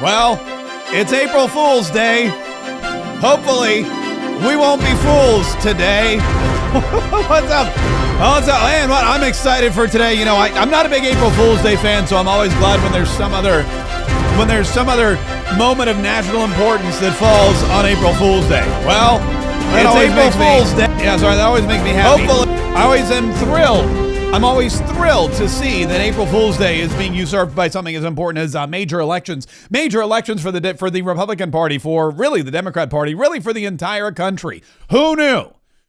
Well, it's April Fool's Day. Hopefully, we won't be fools today. What's up? What's up? And what I'm excited for today. You know, I'm not a big April Fool's Day fan, so I'm always glad when there's some other moment of national importance that falls on April Fool's Day. Well, it's April Fool's Day. Yeah, sorry, that always makes me happy. Hopefully, I always am thrilled. I'm always thrilled to see that April Fool's Day is being usurped by something as important as major elections for the Republican Party, for really the Democrat Party, really for the entire country. Who knew?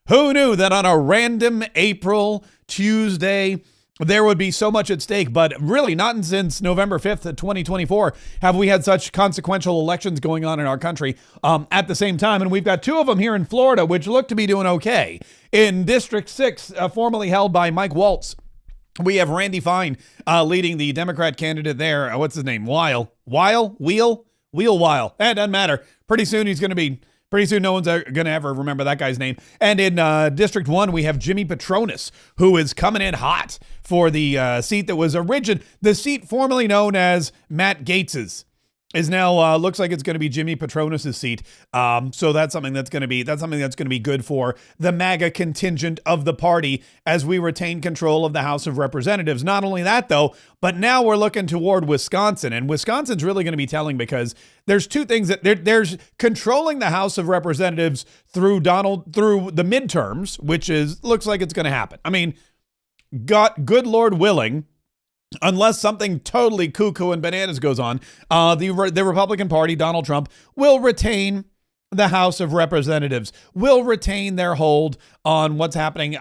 Who knew that on a random April Tuesday there would be so much at stake? But really, not since November 5th, 2024, have we had such consequential elections going on in our country at the same time. And we've got two of them here in Florida, which look to be doing okay. In District 6, formerly held by Mike Waltz, we have Randy Fine leading the Democrat candidate there. What's his name? Wheel Weil. It doesn't matter. Pretty soon, no one's going to ever remember that guy's name. And in District 1, we have Jimmy Petronis, who is coming in hot for the seat that was the seat formerly known as Matt Gaetz's. Is now looks like it's going to be Jimmy Petronis' seat. So that's something that's going to be good for the MAGA contingent of the party as we retain control of the House of Representatives. Not only that, though, but now we're looking toward Wisconsin, and Wisconsin's really going to be telling, because there's two things that there's controlling the House of Representatives through the midterms, which looks like it's going to happen. I mean, good Lord willing, unless something totally cuckoo and bananas goes on, the Republican Party, Donald Trump, will retain the House of Representatives, will retain their hold on what's happening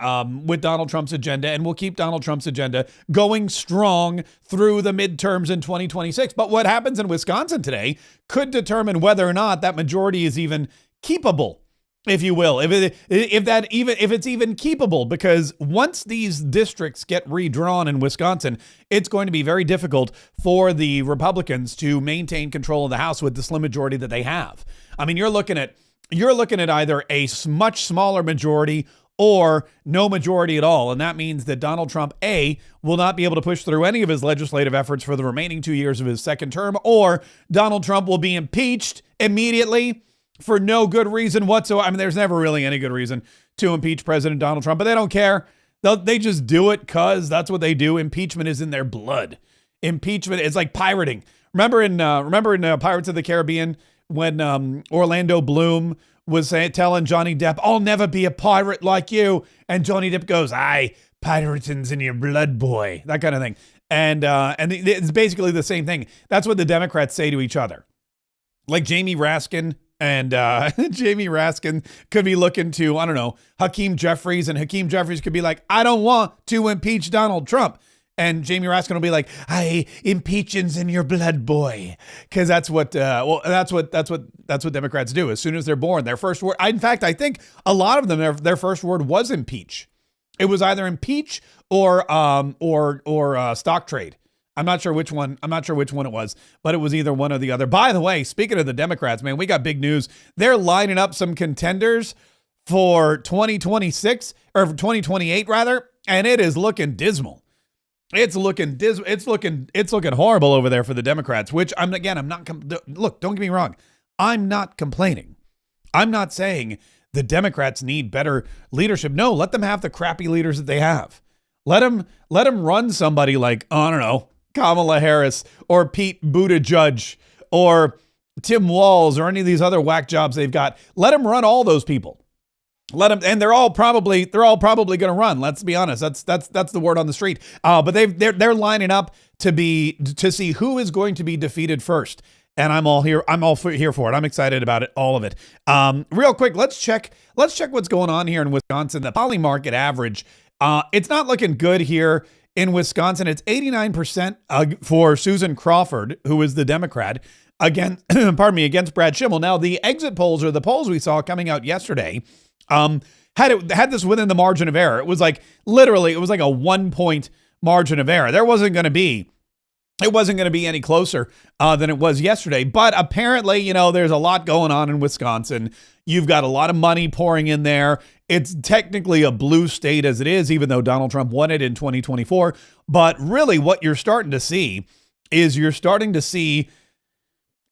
with Donald Trump's agenda, and will keep Donald Trump's agenda going strong through the midterms in 2026. But what happens in Wisconsin today could determine whether or not that majority is even keepable, if you will, if it's even keepable, because once these districts get redrawn in Wisconsin, it's going to be very difficult for the Republicans to maintain control of the House with the slim majority that they have. I mean, you're looking at either a much smaller majority or no majority at all. And that means that Donald Trump, A, will not be able to push through any of his legislative efforts for the remaining 2 years of his second term, or Donald Trump will be impeached immediately for no good reason whatsoever. I mean, there's never really any good reason to impeach President Donald Trump, but they don't care. They just do it because that's what they do. Impeachment is in their blood. Impeachment is like pirating. Remember in Pirates of the Caribbean when Orlando Bloom was telling Johnny Depp, "I'll never be a pirate like you," and Johnny Depp goes, "Aye, pirating's in your blood, boy," that kind of thing. And it's basically the same thing. That's what the Democrats say to each other. Like Jamie Raskin. And Jamie Raskin could be looking to, I don't know, Hakeem Jeffries, and Hakeem Jeffries could be like, "I don't want to impeach Donald Trump." And Jamie Raskin will be like, "Aye, impeaching's in your blood, boy," because that's what Democrats do. As soon as they're born, their first word. In fact, I think a lot of them, their first word was impeach. It was either impeach or stock trade. I'm not sure which one it was, but it was either one or the other. By the way, speaking of the Democrats, man, we got big news. They're lining up some contenders for 2026 or 2028 rather, and it is looking dismal. It's looking horrible over there for the Democrats, which look, don't get me wrong. I'm not complaining. I'm not saying the Democrats need better leadership. No, let them have the crappy leaders that they have. Let them run somebody like, I don't know, Kamala Harris or Pete Buttigieg or Tim Walz or any of these other whack jobs they've got. Let them run all those people. Let them, and they're all probably going to run. Let's be honest. That's the word on the street. But they're lining up to see who is going to be defeated first. And I'm all here for it. I'm excited about it, all of it. Real quick, let's check what's going on here in Wisconsin. The poly market average, it's not looking good here in Wisconsin. It's 89% for Susan Crawford, who is the Democrat, against Brad Schimmel. Now, the exit polls, or the polls we saw coming out yesterday, had this within the margin of error. It was like a 1 point margin of error. It wasn't going to be any closer than it was yesterday. But apparently, there's a lot going on in Wisconsin. You've got a lot of money pouring in there. It's technically a blue state as it is, even though Donald Trump won it in 2024. But really what you're starting to see is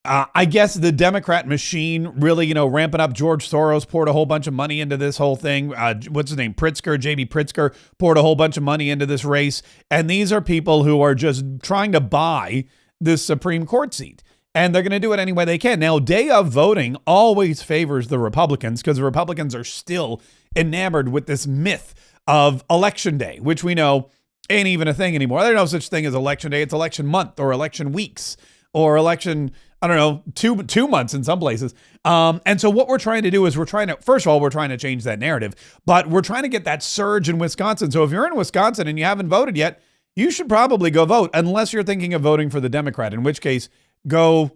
I guess the Democrat machine really, ramping up. George Soros poured a whole bunch of money into this whole thing. What's his name? JB Pritzker poured a whole bunch of money into this race. And these are people who are just trying to buy this Supreme Court seat. And they're going to do it any way they can. Now, day of voting always favors the Republicans because the Republicans are still enamored with this myth of Election Day, which we know ain't even a thing anymore. There's no such thing as Election Day. It's election month or election weeks or election, I don't know, two months in some places. And so what we're trying to do is first of all, we're trying to change that narrative, but we're trying to get that surge in Wisconsin. So if you're in Wisconsin and you haven't voted yet, you should probably go vote unless you're thinking of voting for the Democrat, in which case go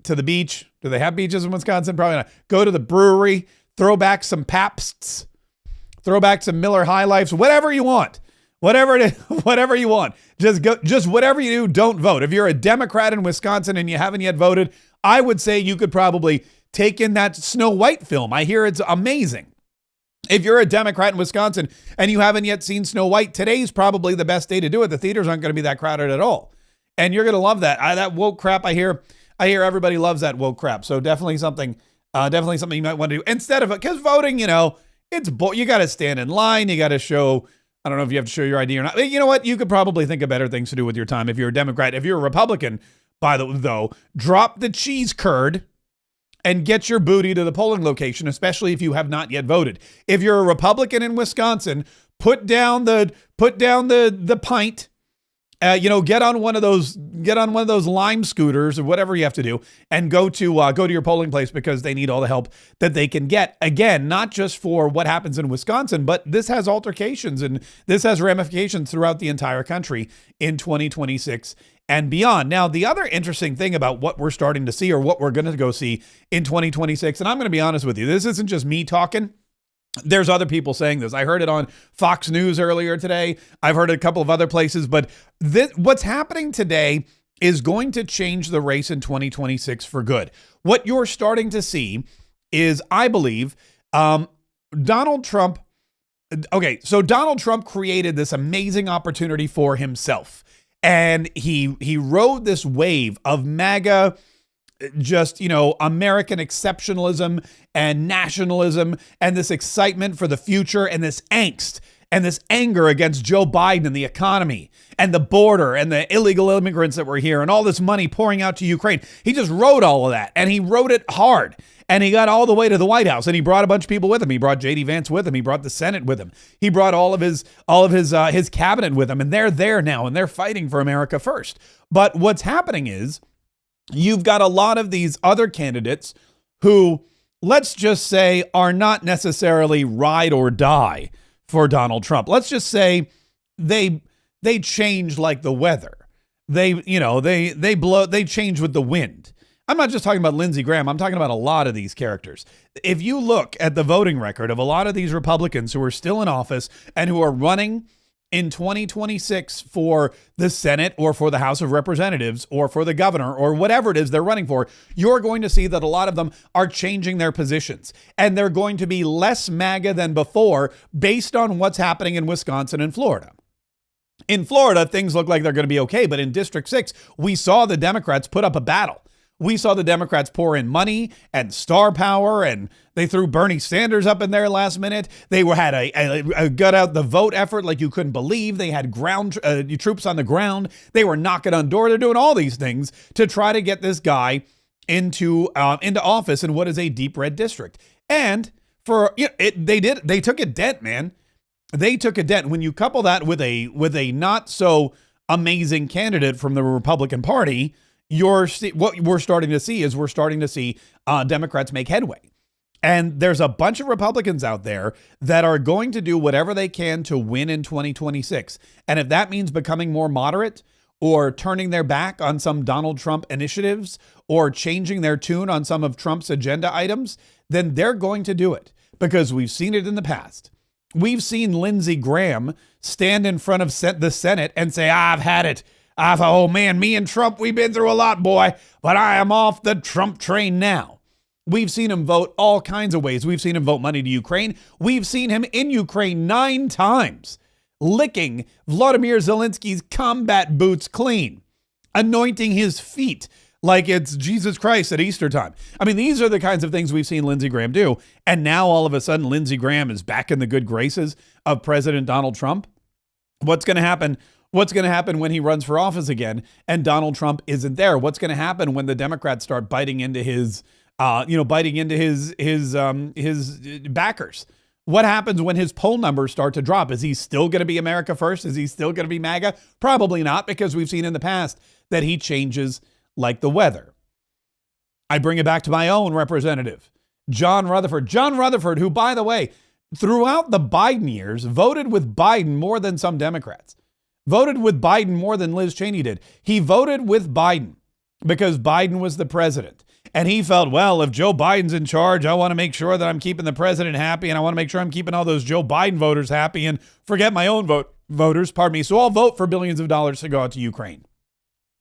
to the beach. Do they have beaches in Wisconsin? Probably not. Go to the brewery, throw back some Pabsts, throw back some Miller High Lifes, whatever you want. Whatever it is, whatever you want. Just whatever you do, don't vote. If you're a Democrat in Wisconsin and you haven't yet voted, I would say you could probably take in that Snow White film. I hear it's amazing. If you're a Democrat in Wisconsin and you haven't yet seen Snow White, today's probably the best day to do it. The theaters aren't going to be that crowded at all. And you're going to love that. That woke crap, I hear everybody loves that woke crap. So definitely something you might want to do instead of, because voting, you got to stand in line. You got to show, I don't know if you have to show your ID or not. You know what? You could probably think of better things to do with your time if you're a Democrat. If you're a Republican, though, drop the cheese curd and get your booty to the polling location, especially if you have not yet voted. If you're a Republican in Wisconsin, put down the pint. Get on one of those Lime scooters or whatever you have to do, and go to your polling place because they need all the help that they can get. Again, not just for what happens in Wisconsin, but this has altercations and this has ramifications throughout the entire country in 2026 and beyond. Now, the other interesting thing about what we're starting to see or what we're going to go see in 2026, and I'm going to be honest with you, this isn't just me talking. There's other people saying this. I heard it on Fox News earlier today. I've heard it a couple of other places, but what's happening today is going to change the race in 2026 for good. What you're starting to see is, I believe, Donald Trump. Okay, so Donald Trump created this amazing opportunity for himself, and he rode this wave of MAGA, just, American exceptionalism and nationalism and this excitement for the future and this angst and this anger against Joe Biden and the economy and the border and the illegal immigrants that were here and all this money pouring out to Ukraine. He just rode all of that, and he rode it hard, and he got all the way to the White House, and he brought a bunch of people with him. He brought J.D. Vance with him. He brought the Senate with him. He brought all of his cabinet with him, and they're there now, and they're fighting for America first. But what's happening is, you've got a lot of these other candidates who, let's just say, are not necessarily ride or die for Donald Trump. Let's just say they change like the weather. They change with the wind. I'm not just talking about Lindsey Graham. I'm talking about a lot of these characters. If you look at the voting record of a lot of these Republicans who are still in office and who are running in 2026 for the Senate or for the House of Representatives or for the governor or whatever it is they're running for, you're going to see that a lot of them are changing their positions, and they're going to be less MAGA than before based on what's happening in Wisconsin and Florida. In Florida, things look like they're going to be okay, but in District 6, we saw the Democrats put up a battle. We saw the Democrats pour in money and star power, and they threw Bernie Sanders up in there last minute. They had a gut out the vote effort like you couldn't believe. They had ground troops on the ground. They were knocking on doors. They're doing all these things to try to get this guy into office in what is a deep red district. And they took a dent, man. They took a dent. When you couple that with a not so amazing candidate from the Republican Party, what we're starting to see Democrats make headway. And there's a bunch of Republicans out there that are going to do whatever they can to win in 2026. And if that means becoming more moderate or turning their back on some Donald Trump initiatives or changing their tune on some of Trump's agenda items, then they're going to do it, because we've seen it in the past. We've seen Lindsey Graham stand in front of the Senate and say, "I've had it. Oh man, me and Trump, we've been through a lot, boy, but I am off the Trump train now." We've seen him vote all kinds of ways. We've seen him vote money to Ukraine. We've seen him in Ukraine 9 times, licking Vladimir Zelensky's combat boots clean, anointing his feet like it's Jesus Christ at Easter time. I mean, these are the kinds of things we've seen Lindsey Graham do. And now all of a sudden, Lindsey Graham is back in the good graces of President Donald Trump. What's going to happen? What's going to happen when he runs for office again and Donald Trump isn't there? What's going to happen when the Democrats start biting into his backers? What happens when his poll numbers start to drop? Is he still going to be America first? Is he still going to be MAGA? Probably not, because we've seen in the past that he changes like the weather. I bring it back to my own representative, John Rutherford. John Rutherford, who, by the way, throughout the Biden years, voted with Biden more than some Democrats. Voted with Biden more than Liz Cheney did. He voted with Biden because Biden was the president. And he felt, well, if Joe Biden's in charge, I want to make sure that I'm keeping the president happy, and I want to make sure I'm keeping all those Joe Biden voters happy and forget my own voters, pardon me. So I'll vote for billions of dollars to go out to Ukraine.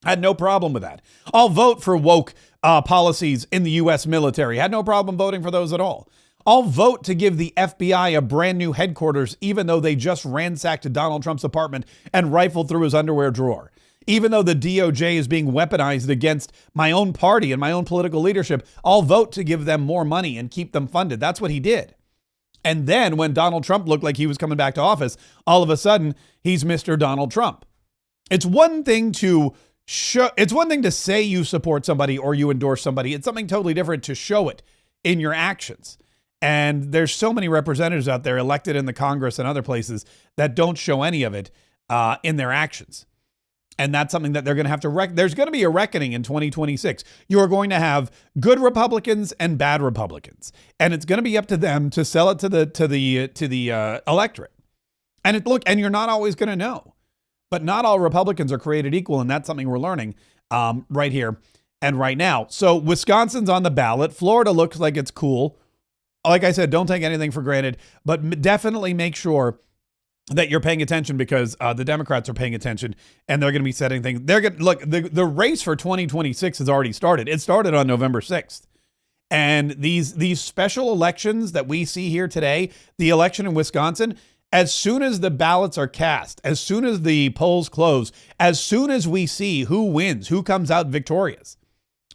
I had no problem with that. I'll vote for woke policies in the U.S. military. I had no problem voting for those at all. I'll vote to give the FBI a brand new headquarters, even though they just ransacked Donald Trump's apartment and rifled through his underwear drawer. Even though the DOJ is being weaponized against my own party and my own political leadership, I'll vote to give them more money and keep them funded. That's what he did. And then when Donald Trump looked like he was coming back to office, all of a sudden, he's Mr. Donald Trump. It's one thing to say you support somebody or you endorse somebody. It's something totally different to show it in your actions. And there's so many representatives out there elected in the Congress and other places that don't show any of it in their actions. And that's something that they're going to have to there's going to be a reckoning in 2026. You're going to have good Republicans and bad Republicans, and it's going to be up to them to sell it to the electorate. And and you're not always going to know, but not all Republicans are created equal, and that's something we're learning right here and right now. So Wisconsin's on the ballot. Florida looks like it's cool. Like I said, don't take anything for granted, but definitely make sure that you're paying attention, because the Democrats are paying attention, and they're going to be setting things. They're going to look. The race for 2026 has already started. It started on November 6th, and these special elections that we see here today, the election in Wisconsin, as soon as the ballots are cast, as soon as the polls close, as soon as we see who wins, who comes out victorious.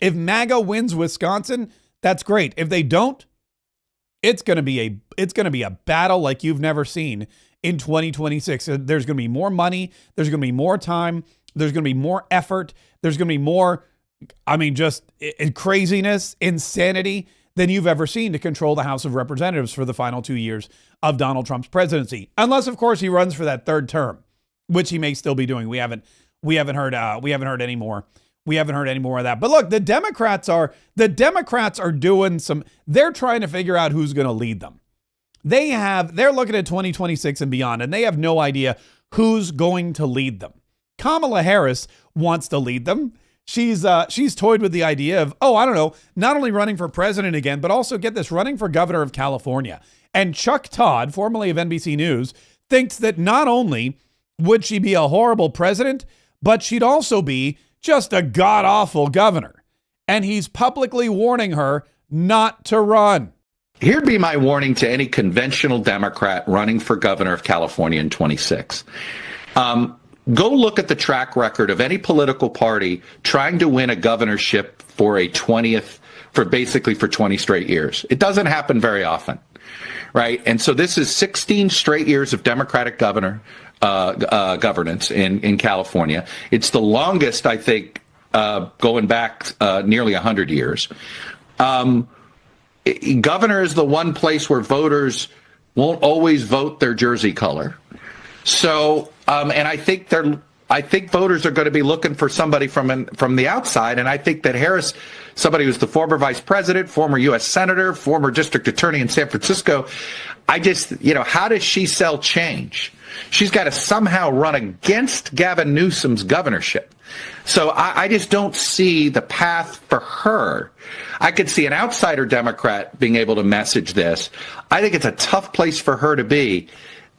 If MAGA wins Wisconsin, that's great. If they don't, it's going to be a battle like you've never seen. In 2026, there's going to be more money. There's going to be more time. There's going to be more effort. There's going to be more, just craziness, insanity than you've ever seen to control the House of Representatives for the final 2 years of Donald Trump's presidency. Unless, of course, he runs for that third term, which he may still be doing. We haven't heard any more. We haven't heard any more of that. But look, the Democrats are doing they're trying to figure out who's going to lead them. They're looking at 2026 and beyond, and they have no idea who's going to lead them. Kamala Harris wants to lead them. She's toyed with the idea of, not only running for president again, but also, get this, running for governor of California. And Chuck Todd, formerly of NBC News, thinks that not only would she be a horrible president, but she'd also be just a god-awful governor. And he's publicly warning her not to run. Here'd be my warning to any conventional Democrat running for governor of California in 26. Go look at the track record of any political party trying to win a governorship for 20 straight years. It doesn't happen very often, right? And so this is 16 straight years of Democratic governance in California. It's the longest, I think, going back nearly 100 years. Governor is the one place where voters won't always vote their jersey color. So, and I think voters are going to be looking for somebody from the outside. And I think that Harris, somebody who's the former vice president, former U.S. senator, former district attorney in San Francisco, how does she sell change? She's got to somehow run against Gavin Newsom's governorship. So I just don't see the path for her. I could see an outsider Democrat being able to message this. I think it's a tough place for her to be.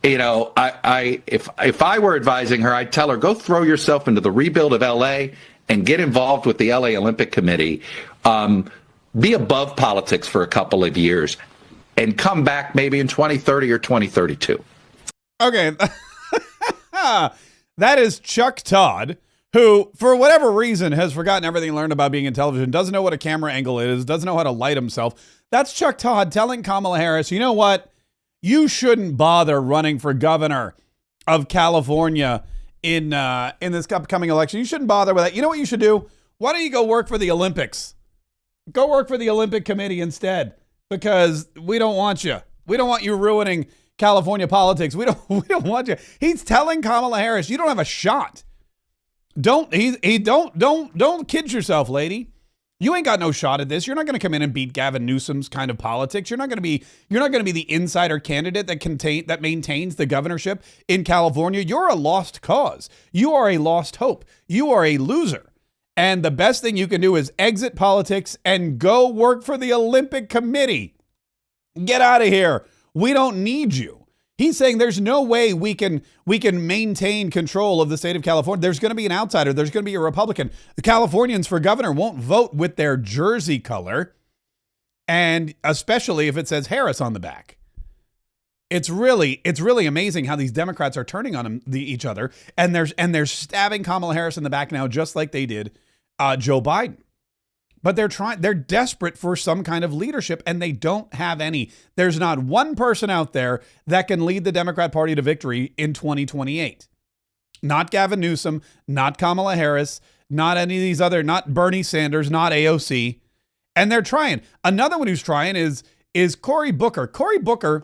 If I were advising her, I'd tell her, go throw yourself into the rebuild of L.A. and get involved with the L.A. Olympic Committee. Be above politics for a couple of years and come back maybe in 2030 or 2032. Okay. That is Chuck Todd, who, for whatever reason, has forgotten everything he learned about being in television, doesn't know what a camera angle is, doesn't know how to light himself. That's Chuck Todd telling Kamala Harris, you know what? You shouldn't bother running for governor of California in this upcoming election. You shouldn't bother with that. You know what you should do? Why don't you go work for the Olympics? Go work for the Olympic Committee instead, because we don't want you. We don't want you ruining California politics. We don't want you. He's telling Kamala Harris, you don't have a shot. Don't kid yourself, lady. You ain't got no shot at this. You're not going to come in and beat Gavin Newsom's kind of politics. You're not going to be the insider candidate that maintains the governorship in California. You're a lost cause. You are a lost hope. You are a loser. And the best thing you can do is exit politics and go work for the Olympic Committee. Get out of here. We don't need you. He's saying there's no way we can maintain control of the state of California. There's going to be an outsider. There's going to be a Republican. The Californians for governor won't vote with their jersey color, and especially if it says Harris on the back. It's really amazing how these Democrats are turning on each other, and they're stabbing Kamala Harris in the back now, just like they did Joe Biden. But they're desperate for some kind of leadership, and they don't have any. There's not one person out there that can lead the Democrat Party to victory in 2028. Not Gavin Newsom, not Kamala Harris, not any of these other, not Bernie Sanders, not AOC. And they're trying. Another one who's trying is Cory Booker. Cory Booker,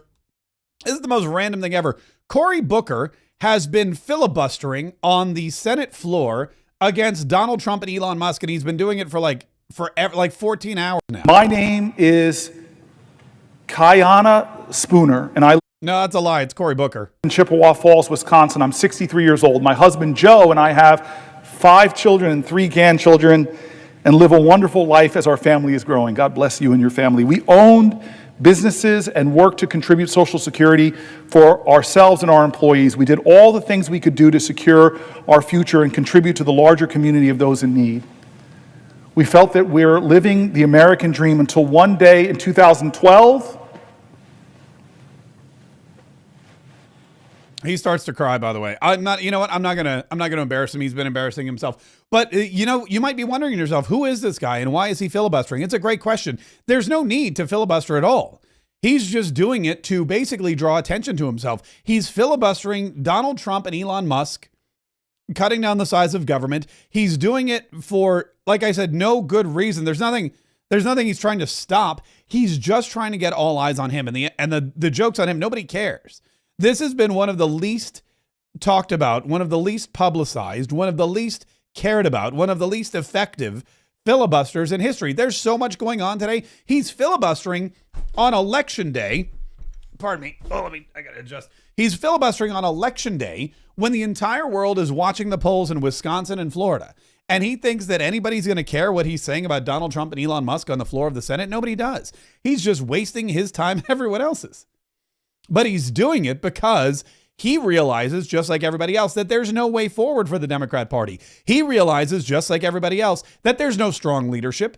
this is the most random thing ever. Cory Booker has been filibustering on the Senate floor against Donald Trump and Elon Musk, and he's been doing it for like 14 hours now. My name is Kayana Spooner, and I live No, that's a lie. It's Cory Booker. in Chippewa Falls, Wisconsin. I'm 63 years old. My husband, Joe, and I have 5 children and 3 grandchildren and live a wonderful life as our family is growing. God bless you and your family. We owned businesses and worked to contribute Social Security for ourselves and our employees. We did all the things we could do to secure our future and contribute to the larger community of those in need. We felt that we're living the American dream until one day in 2012. He starts to cry, by the way. I'm not gonna embarrass him. He's been embarrassing himself. But you might be wondering yourself, who is this guy and why is he filibustering? It's a great question. There's no need to filibuster at all. He's just doing it to basically draw attention to himself. He's filibustering Donald Trump and Elon Musk, cutting down the size of government. He's doing it for, like I said, no good reason. There's nothing he's trying to stop. He's just trying to get all eyes on him, and the joke's on him. Nobody cares. This has been one of the least talked about, one of the least publicized, one of the least cared about, one of the least effective filibusters in history. There's so much going on today. He's filibustering on election day. Pardon me. I gotta adjust. He's filibustering on election day when the entire world is watching the polls in Wisconsin and Florida. And he thinks that anybody's going to care what he's saying about Donald Trump and Elon Musk on the floor of the Senate. Nobody does. He's just wasting his time and everyone else's. But he's doing it because he realizes, just like everybody else, that there's no way forward for the Democrat Party. He realizes, just like everybody else, that there's no strong leadership.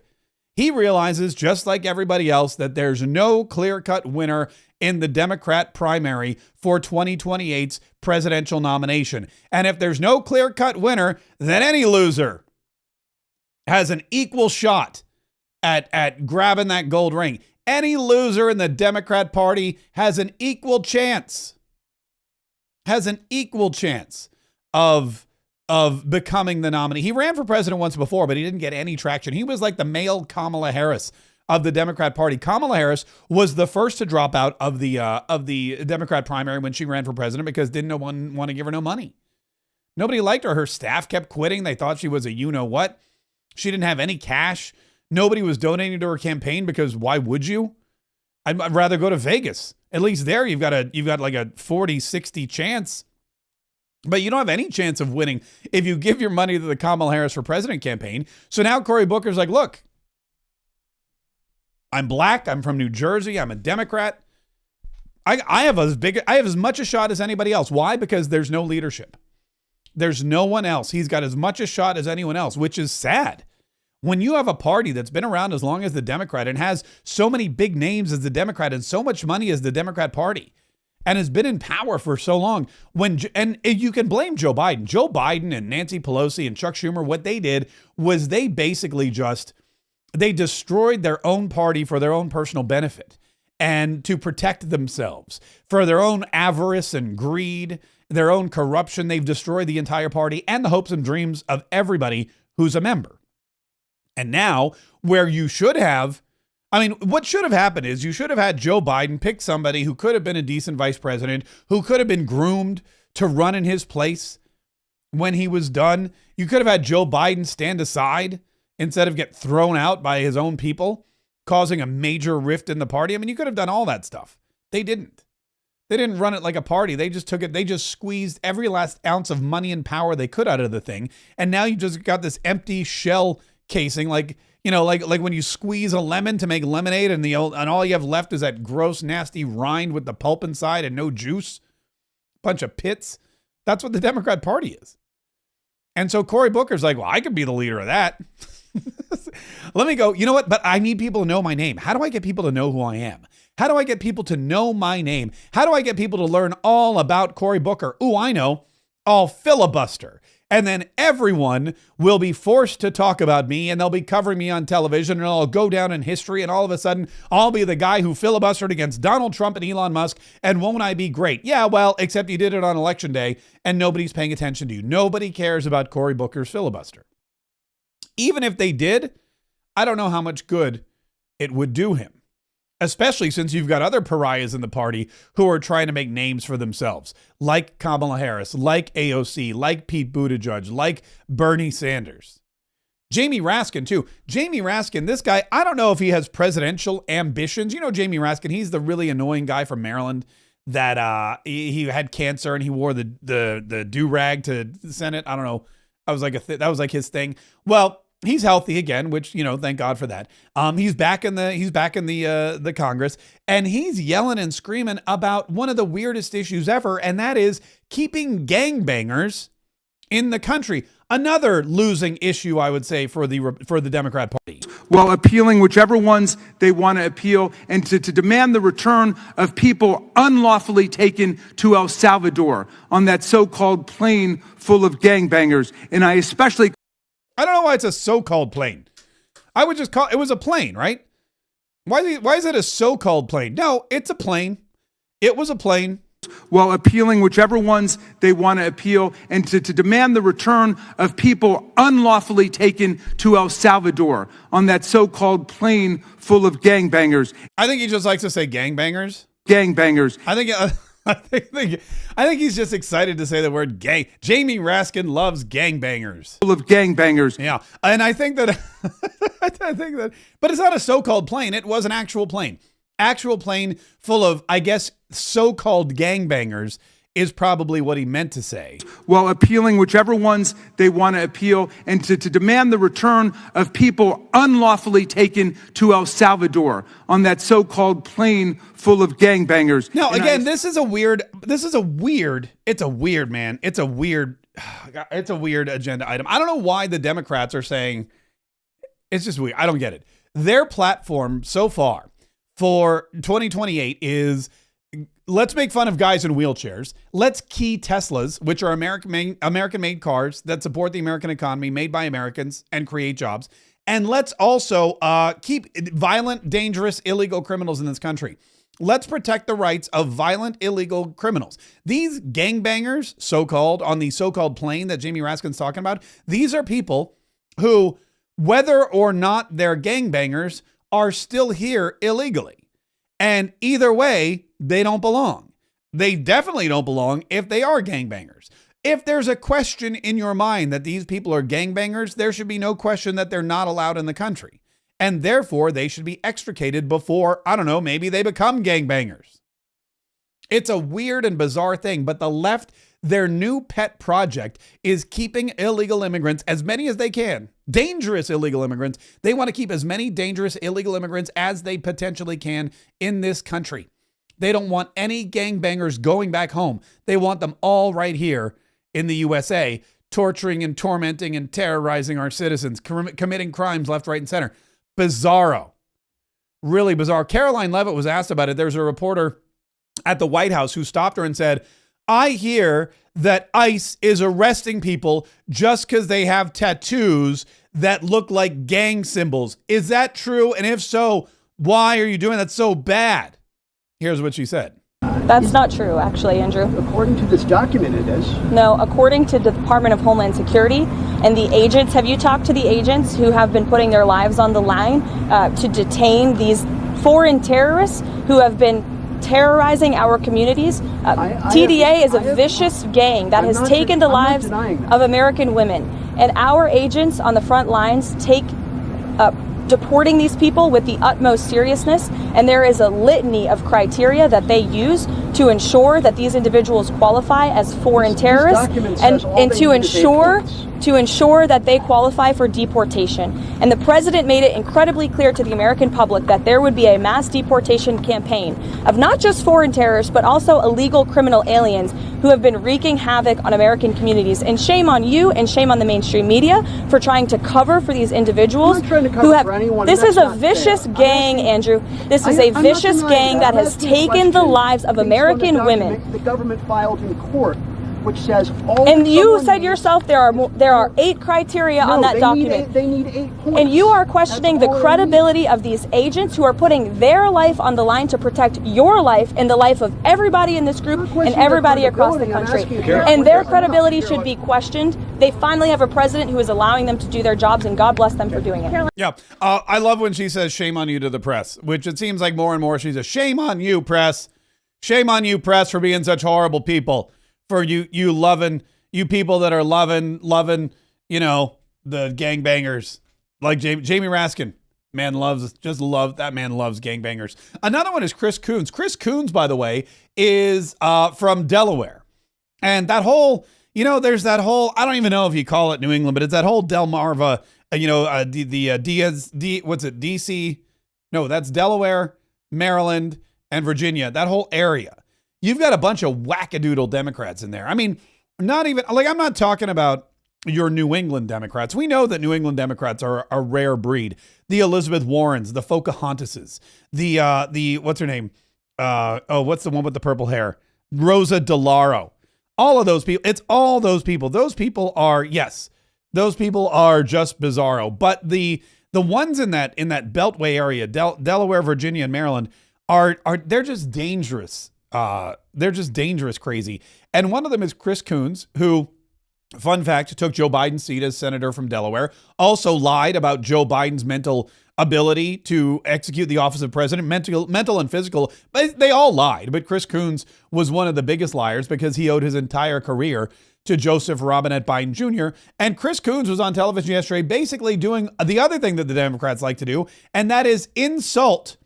He realizes, just like everybody else, that there's no clear-cut winner in the Democrat primary for 2028's presidential nomination. And if there's no clear-cut winner, then any loser has an equal shot at grabbing that gold ring. Any loser in the Democrat Party has an equal chance. Of becoming the nominee. He ran for president once before, but he didn't get any traction. He was like the male Kamala Harris of the Democrat Party. Kamala Harris was the first to drop out of the Democrat primary when she ran for president because no one want to give her no money. Nobody liked her. Her staff kept quitting. They thought she was a you-know-what. She didn't have any cash. Nobody was donating to her campaign because why would you? I'd rather go to Vegas. At least there you've got like a 40-60 chance. But you don't have any chance of winning if you give your money to the Kamala Harris for president campaign. So now Cory Booker's like, look, I'm black. I'm from New Jersey. I'm a Democrat. I have as much a shot as anybody else. Why? Because there's no leadership. There's no one else. He's got as much a shot as anyone else, which is sad. When you have a party that's been around as long as the Democrat and has so many big names as the Democrat and so much money as the Democrat Party, and has been in power for so long. And you can blame Joe Biden. Joe Biden and Nancy Pelosi and Chuck Schumer, what they did was they basically they destroyed their own party for their own personal benefit and to protect themselves for their own avarice and greed, their own corruption. They've destroyed the entire party and the hopes and dreams of everybody who's a member. And now where you should have, what should have happened is you should have had Joe Biden pick somebody who could have been a decent vice president, who could have been groomed to run in his place when he was done. You could have had Joe Biden stand aside instead of get thrown out by his own people, causing a major rift in the party. You could have done all that stuff. They didn't. They didn't run it like a party. They just took it. They just squeezed every last ounce of money and power they could out of the thing. And now you just got this empty shell casing, like when you squeeze a lemon to make lemonade and all you have left is that gross, nasty rind with the pulp inside and no juice. Bunch of pits. That's what the Democrat Party is. And so Cory Booker's like, well, I could be the leader of that. Let me go, you know what? But I need people to know my name. How do I get people to know who I am? How do I get people to know my name? How do I get people to learn all about Cory Booker? Ooh, I know. I'll filibuster. And then everyone will be forced to talk about me and they'll be covering me on television and I'll go down in history and all of a sudden I'll be the guy who filibustered against Donald Trump and Elon Musk. And won't I be great? Yeah, well, except you did it on election day and nobody's paying attention to you. Nobody cares about Cory Booker's filibuster. Even if they did, I don't know how much good it would do him, especially since you've got other pariahs in the party who are trying to make names for themselves, like Kamala Harris, like AOC, like Pete Buttigieg, like Bernie Sanders. Jamie Raskin, too. Jamie Raskin, this guy, I don't know if he has presidential ambitions. You know Jamie Raskin, he's the really annoying guy from Maryland that he had cancer and he wore the do-rag to the Senate. I don't know. That was like his thing. Well, he's healthy again, which, thank God for that. He's back in the Congress, and he's yelling and screaming about one of the weirdest issues ever, and that is keeping gangbangers in the country. Another losing issue, I would say, for the Democrat Party. While appealing whichever ones they want to appeal, and to demand the return of people unlawfully taken to El Salvador on that so-called plane full of gangbangers. And I don't know why it's a so-called plane. I would just call it was a plane, right? Why is it a so-called plane? No, it's a plane. It was a plane. While appealing whichever ones they want to appeal, and to demand the return of people unlawfully taken to El Salvador on that so-called plane full of gangbangers. I think he just likes to say gangbangers. Gangbangers. I think he's just excited to say the word gang. Jamie Raskin loves gangbangers. Full of gangbangers. Yeah. And I think that, but it's not a so-called plane. It was an actual plane. Actual plane full of, I guess, so-called gangbangers is probably what he meant to say. While appealing whichever ones they want to appeal, and to demand the return of people unlawfully taken to El Salvador on that so-called plane full of gangbangers. Now, again, it's a weird agenda item. I don't know why the Democrats are saying, it's just weird. I don't get it. Their platform so far for 2028 is, let's make fun of guys in wheelchairs. Let's key Teslas, which are American-made cars that support the American economy, made by Americans and create jobs. And let's also keep violent, dangerous, illegal criminals in this country. Let's protect the rights of violent, illegal criminals. These gangbangers, so-called, on the so-called plane that Jamie Raskin's talking about, these are people who, whether or not they're gangbangers, are still here illegally. And either way, they don't belong. They definitely don't belong if they are gangbangers. If there's a question in your mind that these people are gangbangers, there should be no question that they're not allowed in the country. And therefore, they should be extricated before, I don't know, maybe they become gangbangers. It's a weird and bizarre thing, but the left, their new pet project is keeping illegal immigrants, as many as they can, dangerous illegal immigrants. They want to keep as many dangerous illegal immigrants as they potentially can in this country. They don't want any gangbangers going back home. They want them all right here in the USA, torturing and tormenting and terrorizing our citizens, committing crimes left, right, and center. Bizarro. Really bizarre. Caroline Levitt was asked about it. There's a reporter at the White House who stopped her and said, I hear that ICE is arresting people just because they have tattoos that look like gang symbols. Is that true? And if so, why are you doing that so bad? Here's what she said. That's not true, actually, Andrew. According to this document, it is. No, according to the Department of Homeland Security and the agents, have you talked to the agents who have been putting their lives on the line to detain these foreign terrorists who have been terrorizing our communities? TDA is a vicious gang that has taken the lives of American women. And our agents on the front lines take deporting these people with the utmost seriousness, and there is a litany of criteria that they use to ensure that these individuals qualify as foreign terrorists and to ensure that they qualify for deportation. And the president made it incredibly clear to the American public that there would be a mass deportation campaign of not just foreign terrorists, but also illegal criminal aliens who have been wreaking havoc on American communities. And shame on you and shame on the mainstream media for trying to cover for these individuals who have. This is a vicious gang, Andrew. This is a vicious gang that has taken the lives of American women. The government filed in court, which says all. And you said yourself there are 8 criteria on that document. They need 8 points. And you are questioning the credibility of these agents who are putting their life on the line to protect your life and the life of everybody in this group and everybody across the country. And their credibility should be questioned. They finally have a president who is allowing them to do their jobs, and God bless them for doing it. Yeah. I love when she says shame on you to the press, which it seems like more and more she says, shame on you, press. Shame on you, press, for being such horrible people. For you people that are loving, the gangbangers. Like Jamie Raskin. That man loves gangbangers. Another one is Chris Coons. Chris Coons, by the way, is from Delaware. And that whole, there's that whole, I don't even know if you call it New England, but it's that whole Delmarva, DC? No, that's Delaware, Maryland, and Virginia, that whole area. You've got a bunch of wackadoodle Democrats in there. I mean, not even, I'm not talking about your New England Democrats. We know that New England Democrats are a rare breed. The Elizabeth Warrens, the Pocahontases, the what's her name? What's the one with the purple hair? Rosa DeLauro. All of those people. It's all those people. Those people are just bizarro. But the ones in that Beltway area, Delaware, Virginia, and Maryland, they're just dangerous. They're just dangerous crazy. And one of them is Chris Coons, who, fun fact, took Joe Biden's seat as senator from Delaware, also lied about Joe Biden's mental ability to execute the office of president, mental and physical. But they all lied. But Chris Coons was one of the biggest liars because he owed his entire career to Joseph Robinette Biden Jr. And Chris Coons was on television yesterday basically doing the other thing that the Democrats like to do, and that is insult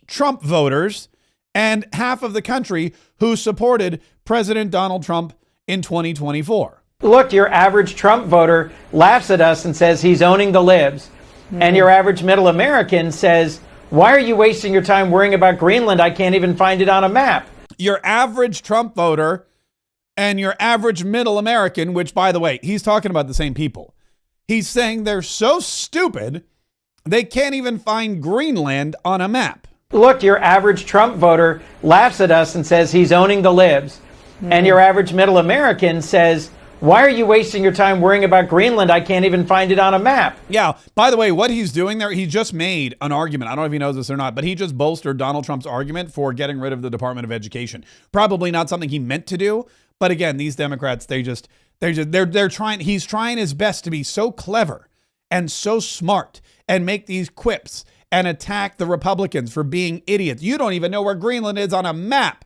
Trump voters and half of the country who supported President Donald Trump in 2024. Look, your average Trump voter laughs at us and says he's owning the libs. And your average middle American says, why are you wasting your time worrying about Greenland? I can't even find it on a map. Your average Trump voter and your average middle American, which, by the way, he's talking about the same people. He's saying they're so stupid, they can't even find Greenland on a map. Look, your average Trump voter laughs at us and says he's owning the libs. And your average middle American says, why are you wasting your time worrying about Greenland? I can't even find it on a map. Yeah. By the way, what he's doing there, he just made an argument. I don't know if he knows this or not, but he just bolstered Donald Trump's argument for getting rid of the Department of Education. Probably not something he meant to do. But again, these Democrats, they're trying, he's trying his best to be so clever and so smart and make these quips and attack the Republicans for being idiots. You don't even know where Greenland is on a map.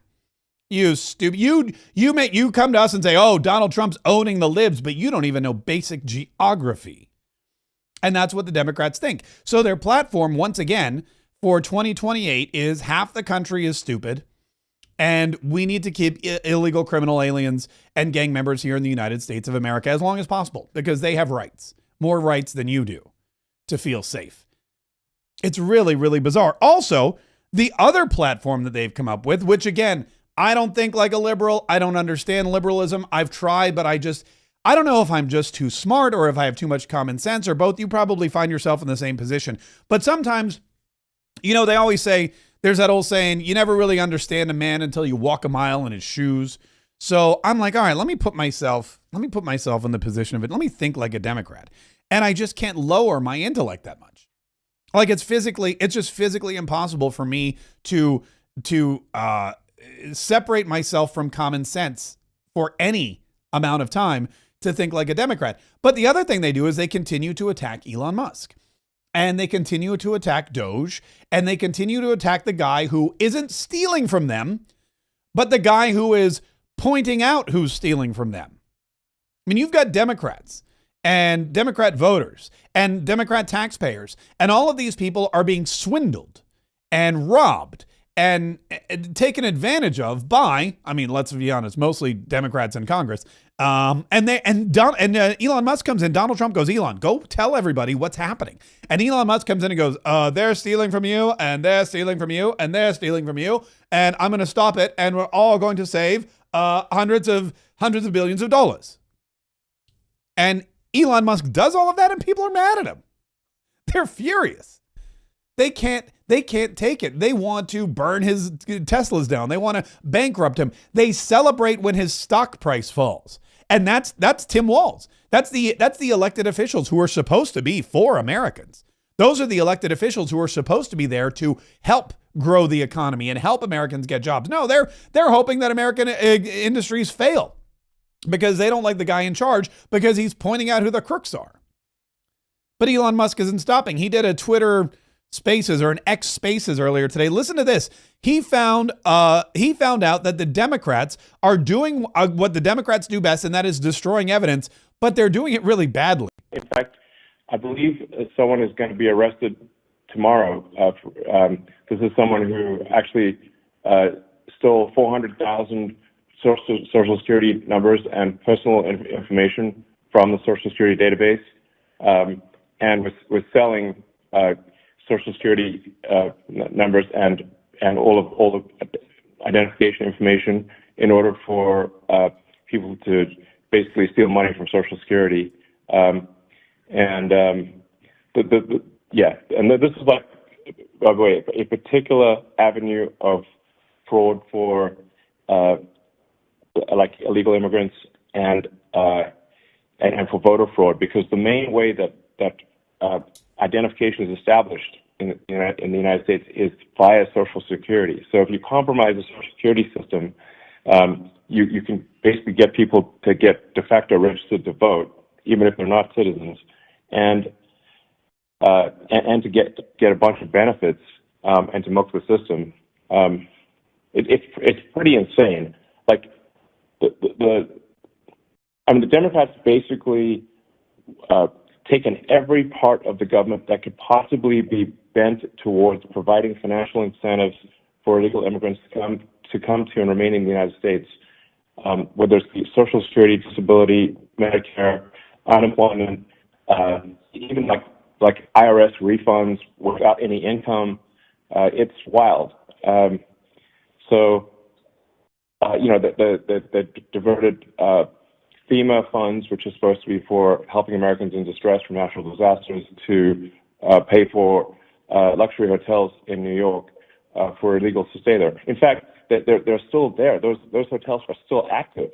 You stupid. You come to us and say, oh, Donald Trump's owning the libs, but you don't even know basic geography. And that's what the Democrats think. So their platform, once again, for 2028 is half the country is stupid, and we need to keep illegal criminal aliens and gang members here in the United States of America as long as possible, because they have rights, more rights than you do, to feel safe. It's really, really bizarre. Also, the other platform that they've come up with, which again, I don't think like a liberal. I don't understand liberalism. I've tried, but I don't know if I'm just too smart or if I have too much common sense, or both. You probably find yourself in the same position. But sometimes, they always say There's that old saying, you never really understand a man until you walk a mile in his shoes. So I'm like, all right, let me put myself in the position of it. Let me think like a Democrat. And I just can't lower my intellect that much. Like it's just physically impossible for me to separate myself from common sense for any amount of time to think like a Democrat. But the other thing they do is they continue to attack Elon Musk, and they continue to attack Doge, and they continue to attack the guy who isn't stealing from them, but the guy who is pointing out who's stealing from them. I mean, you've got Democrats and Democrat voters and Democrat taxpayers, and all of these people are being swindled and robbed and taken advantage of by, I mean, let's be honest, mostly Democrats in Congress. Elon Musk comes in. Donald Trump goes, Elon, go tell everybody what's happening. And Elon Musk comes in and goes, they're stealing from you, and they're stealing from you, and they're stealing from you, and I'm going to stop it, and we're all going to save hundreds of billions of dollars. And Elon Musk does all of that, and people are mad at him. They're furious. They can't take it. They want to burn his Teslas down. They want to bankrupt him. They celebrate when his stock price falls. And that's Tim Walz. That's the elected officials who are supposed to be for Americans. Those are the elected officials who are supposed to be there to help grow the economy and help Americans get jobs. No, they're hoping that American industries fail because they don't like the guy in charge because he's pointing out who the crooks are. But Elon Musk isn't stopping. He did a Twitter Spaces or an X Spaces earlier today. Listen to this. He found out that the Democrats are doing what the Democrats do best, and that is destroying evidence, but they're doing it really badly. In fact, I believe someone is going to be arrested tomorrow. This is someone who actually stole 400,000 Social Security numbers and personal information from the Social Security database, and was selling Social Security numbers and all the identification information in order for people to basically steal money from Social Security. And this is like, by the way, a particular avenue of fraud for like illegal immigrants and for voter fraud, because the main way that identification is established in the United States is via Social Security. So if you compromise the Social Security system, you can basically get people to get de facto registered to vote, even if they're not citizens, and to get a bunch of benefits and to milk the system. It's pretty insane. Like the Democrats basically taken every part of the government that could possibly be bent towards providing financial incentives for illegal immigrants to come to and remain in the United States, whether it's the Social Security, disability, Medicare, unemployment, even like IRS refunds without any income. It's wild. The diverted FEMA funds, which is supposed to be for helping Americans in distress from natural disasters, to pay for luxury hotels in New York for illegals to stay there. In fact, they're still there. Those hotels are still active.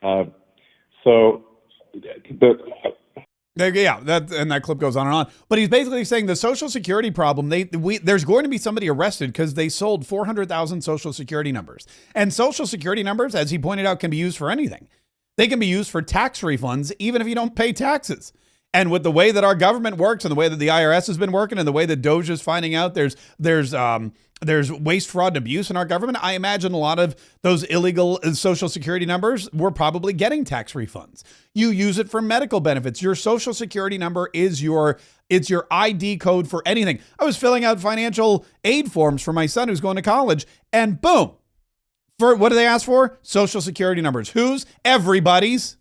That clip goes on and on. But he's basically saying the Social Security problem, there's going to be somebody arrested because they sold 400,000 Social Security numbers. And Social Security numbers, as he pointed out, can be used for anything. They can be used for tax refunds, even if you don't pay taxes. And with the way that our government works and the way that the IRS has been working and the way that Doge is finding out there's waste, fraud, and abuse in our government, I imagine a lot of those illegal Social Security numbers were probably getting tax refunds. You use it for medical benefits. Your Social Security number is your ID code for anything. I was filling out financial aid forms for my son who's going to college, and boom. What do they ask for? Social Security numbers. Whose? Everybody's.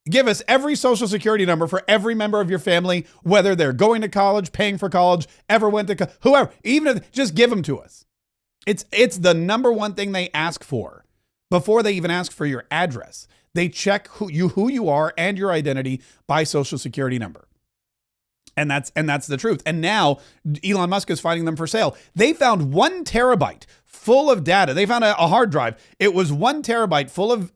Give us every Social Security number for every member of your family, whether they're going to college, paying for college, ever went to whoever, even if, just give them to us. It's the number one thing they ask for before they even ask for your address. They check who you are and your identity by Social Security number. And that's the truth. And now Elon Musk is finding them for sale. They found 1 terabyte full of data. They found a hard drive. It was 1 terabyte full of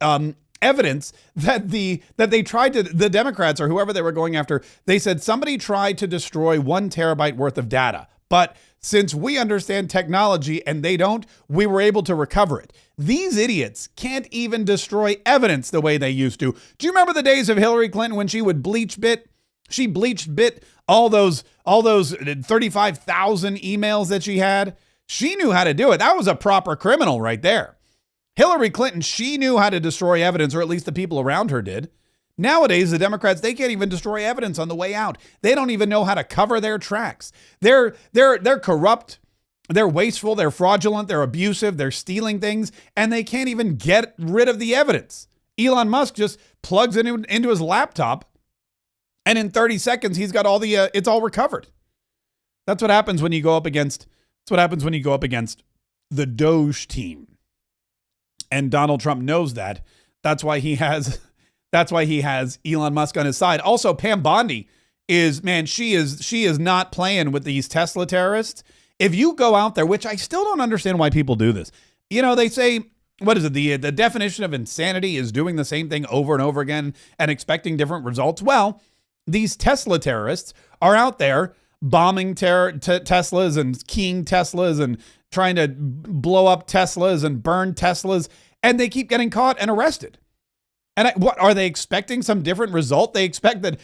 evidence that they tried to, the Democrats or whoever they were going after, they said somebody tried to destroy 1 terabyte worth of data. But since we understand technology and they don't, we were able to recover it. These idiots can't even destroy evidence the way they used to. Do you remember the days of Hillary Clinton when she would bleach bit? She bleached bit all those 35,000 emails that she had. She knew how to do it. That was a proper criminal right there. Hillary Clinton, she knew how to destroy evidence, or at least the people around her did. Nowadays, the Democrats, they can't even destroy evidence on the way out. They don't even know how to cover their tracks. They're corrupt, they're wasteful, they're fraudulent, they're abusive, they're stealing things, and they can't even get rid of the evidence. Elon Musk just plugs it into his laptop, and in 30 seconds, he's got all it's all recovered. That's what happens when you go up against the Doge team. And Donald Trump knows that. That's why he has Elon Musk on his side. Also, Pam Bondi she is not playing with these Tesla terrorists. If you go out there, which I still don't understand why people do this. You know, they say, what is it? The definition of insanity is doing the same thing over and over again and expecting different results. Well, these Tesla terrorists are out there bombing Teslas and keying Teslas and trying to blow up Teslas and burn Teslas, and they keep getting caught and arrested. And what are they expecting? Some different result? They expect that,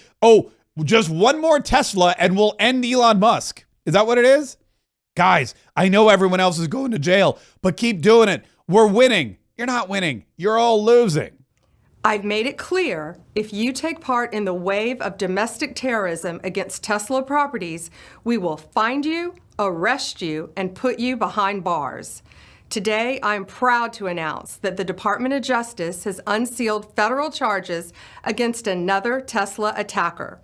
just one more Tesla and we'll end Elon Musk. Is that what it is? Guys, I know everyone else is going to jail, but keep doing it. We're winning. You're not winning. You're all losing. I've made it clear, if you take part in the wave of domestic terrorism against Tesla properties, we will find you, arrest you, and put you behind bars. Today, I'm proud to announce that the Department of Justice has unsealed federal charges against another Tesla attacker.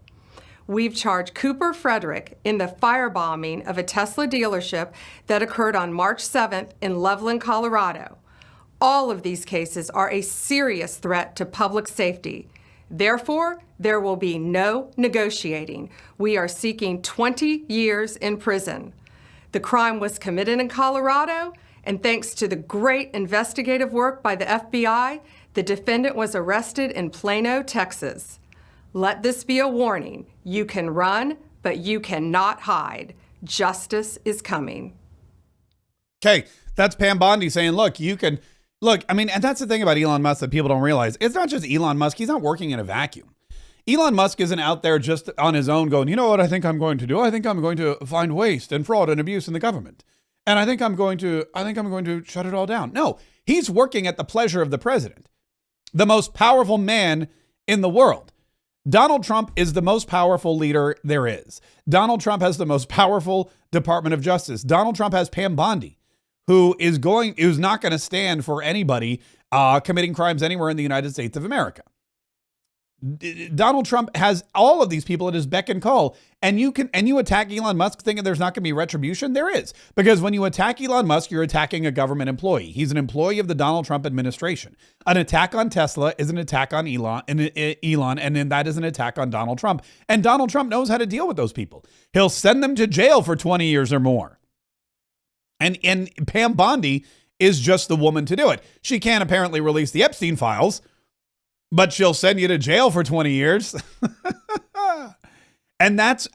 We've charged Cooper Frederick in the firebombing of a Tesla dealership that occurred on March 7th in Loveland, Colorado. All of these cases are a serious threat to public safety. Therefore, there will be no negotiating. We are seeking 20 years in prison. The crime was committed in Colorado, and thanks to the great investigative work by the FBI, the defendant was arrested in Plano, Texas. Let this be a warning. You can run, but you cannot hide. Justice is coming. Okay, that's Pam Bondi saying, look, you can... Look, I mean, and that's the thing about Elon Musk that people don't realize. It's not just Elon Musk. He's not working in a vacuum. Elon Musk isn't out there just on his own going, you know what I think I'm going to do? I think I'm going to find waste and fraud and abuse in the government. And I think I'm going to shut it all down. No, he's working at the pleasure of the president, the most powerful man in the world. Donald Trump is the most powerful leader there is. Donald Trump has the most powerful Department of Justice. Donald Trump has Pam Bondi, who's not going to stand for anybody committing crimes anywhere in the United States of America. Donald Trump has all of these people at his beck and call, and you attack Elon Musk thinking there's not going to be retribution. There is, because when you attack Elon Musk, you're attacking a government employee. He's an employee of the Donald Trump administration. An attack on Tesla is an attack on Elon, and then that is an attack on Donald Trump. And Donald Trump knows how to deal with those people. He'll send them to jail for 20 years or more. And Pam Bondi is just the woman to do it. She can't apparently release the Epstein files, but she'll send you to jail for 20 years. And that's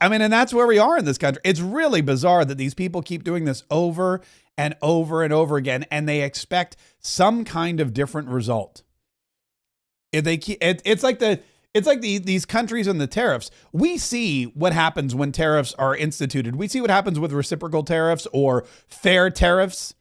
where we are in this country. It's really bizarre that these people keep doing this over and over and over again, and they expect some kind of different result. It's like these countries and the tariffs. We see what happens when tariffs are instituted. We see what happens with reciprocal tariffs or fair tariffs.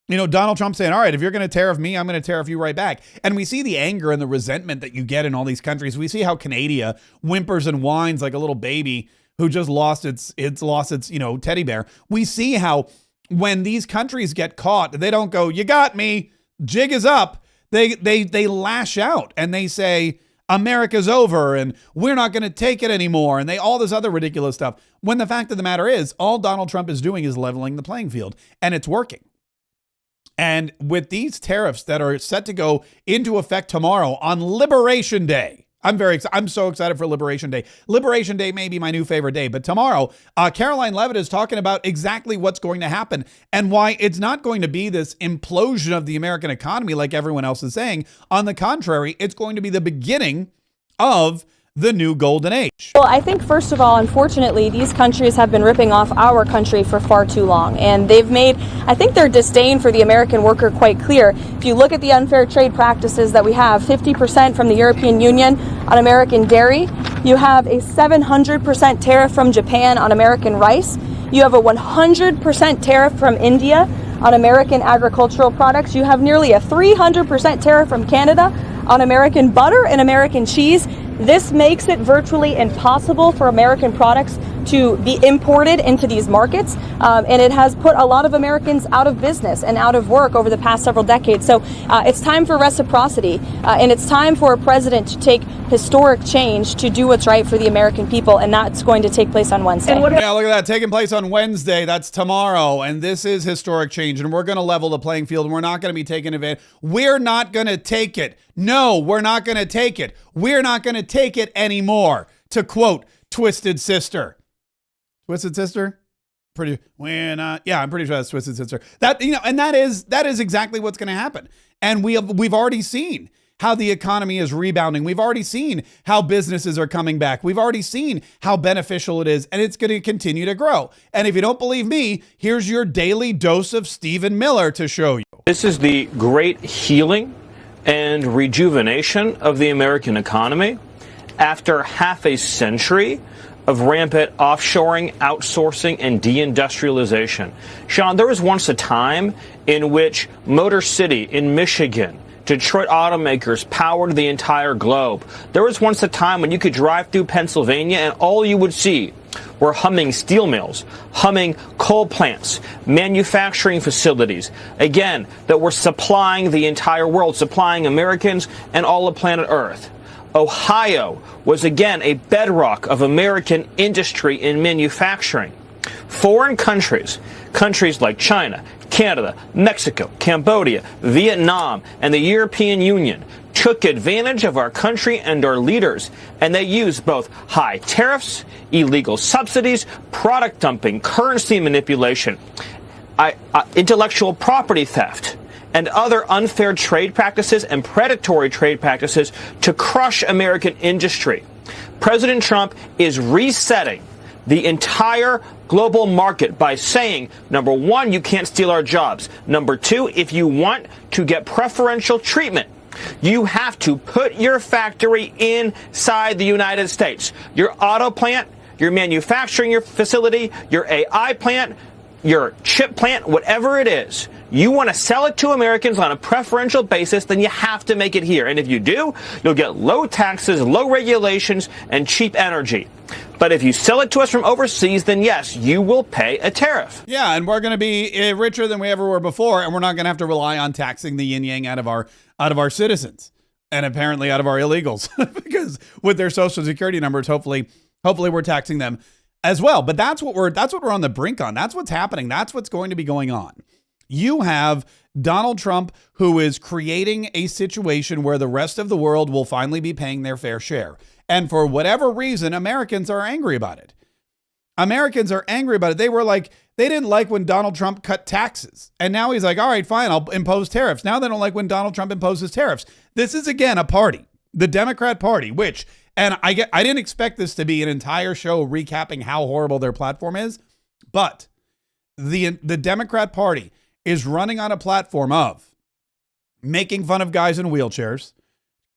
You know, Donald Trump saying, all right, if you're going to tariff me, I'm going to tariff you right back. And we see the anger and the resentment that you get in all these countries. We see how Canada whimpers and whines like a little baby who just lost its teddy bear. We see how when these countries get caught, they don't go, you got me, jig is up. They lash out and they say, America's over and we're not going to take it anymore. And all this other ridiculous stuff. When the fact of the matter is, all Donald Trump is doing is leveling the playing field, and it's working. And with these tariffs that are set to go into effect tomorrow on Liberation Day, I'm so excited for Liberation Day. Liberation Day may be my new favorite day, but tomorrow, Caroline Leavitt is talking about exactly what's going to happen and why it's not going to be this implosion of the American economy like everyone else is saying. On the contrary, it's going to be the beginning of the new golden age. Well, I think, first of all, unfortunately, these countries have been ripping off our country for far too long. And they've made, I think, their disdain for the American worker quite clear. If you look at the unfair trade practices that we have, 50% from the European Union on American dairy. You have a 700% tariff from Japan on American rice. You have a 100% tariff from India on American agricultural products. You have nearly a 300% tariff from Canada on American butter and American cheese. This makes it virtually impossible for American products to be imported into these markets, and it has put a lot of Americans out of business and out of work over the past several decades. So it's time for reciprocity, and it's time for a president to take historic change to do what's right for the American people, and that's going to take place on Wednesday. Yeah, look at that, taking place on Wednesday. That's tomorrow, and this is historic change, and we're going to level the playing field, and we're not going to be taking advantage. We're not going to take it. No, we're not going to take it. We're not going to take it anymore, to quote Twisted Sister. Twisted Sister? I'm pretty sure that's Twisted Sister. And that is exactly what's going to happen. And we've already seen how the economy is rebounding. We've already seen how businesses are coming back. We've already seen how beneficial it is, and it's going to continue to grow. And if you don't believe me, here's your daily dose of Stephen Miller to show you. This is the great healing and rejuvenation of the American economy after half a century of rampant offshoring, outsourcing, and deindustrialization. Sean, there was once a time in which Motor City in Michigan, Detroit automakers powered the entire globe. There was once a time when you could drive through Pennsylvania and all you would see were humming steel mills, humming coal plants, manufacturing facilities, again, that were supplying the entire world, supplying Americans and all of planet Earth. Ohio was again a bedrock of American industry in manufacturing. Foreign countries like China, Canada, Mexico, Cambodia, Vietnam, and the European Union took advantage of our country and our leaders, and they used both high tariffs, illegal subsidies, product dumping, currency manipulation, intellectual property theft, and other unfair trade practices and predatory trade practices to crush American industry. President Trump is resetting the entire global market by saying, number one, you can't steal our jobs. Number two, if you want to get preferential treatment, you have to put your factory inside the United States. Your auto plant, your manufacturing facility, your AI plant, your chip plant, whatever it is, you want to sell it to Americans on a preferential basis, then you have to make it here. And if you do, you'll get low taxes, low regulations, and cheap energy. But if you sell it to us from overseas, then yes, you will pay a tariff. Yeah, and we're going to be richer than we ever were before, and we're not going to have to rely on taxing the yin-yang out of our citizens, and apparently out of our illegals, because with their social security numbers, hopefully we're taxing them as well. But that's what we're on the brink on. That's what's happening. That's what's going to be going on. You have Donald Trump, who is creating a situation where the rest of the world will finally be paying their fair share. And for whatever reason, Americans are angry about it. Americans are angry about it. They didn't like when Donald Trump cut taxes. And now he's like, all right, fine, I'll impose tariffs. Now they don't like when Donald Trump imposes tariffs. This is, again, a party, the Democrat Party, which, and I didn't expect this to be an entire show recapping how horrible their platform is, but the Democrat Party is running on a platform of making fun of guys in wheelchairs,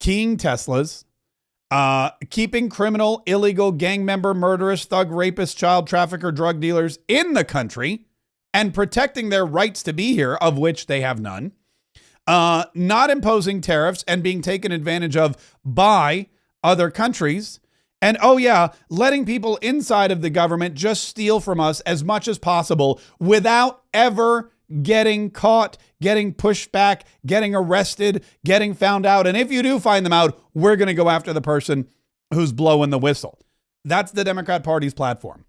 keying Teslas, keeping criminal, illegal, gang member, murderous, thug, rapist, child trafficker, drug dealers in the country and protecting their rights to be here, of which they have none, not imposing tariffs and being taken advantage of by other countries, and letting people inside of the government just steal from us as much as possible without ever getting caught, getting pushed back, getting arrested, getting found out. And if you do find them out, we're going to go after the person who's blowing the whistle. That's the Democrat Party's platform.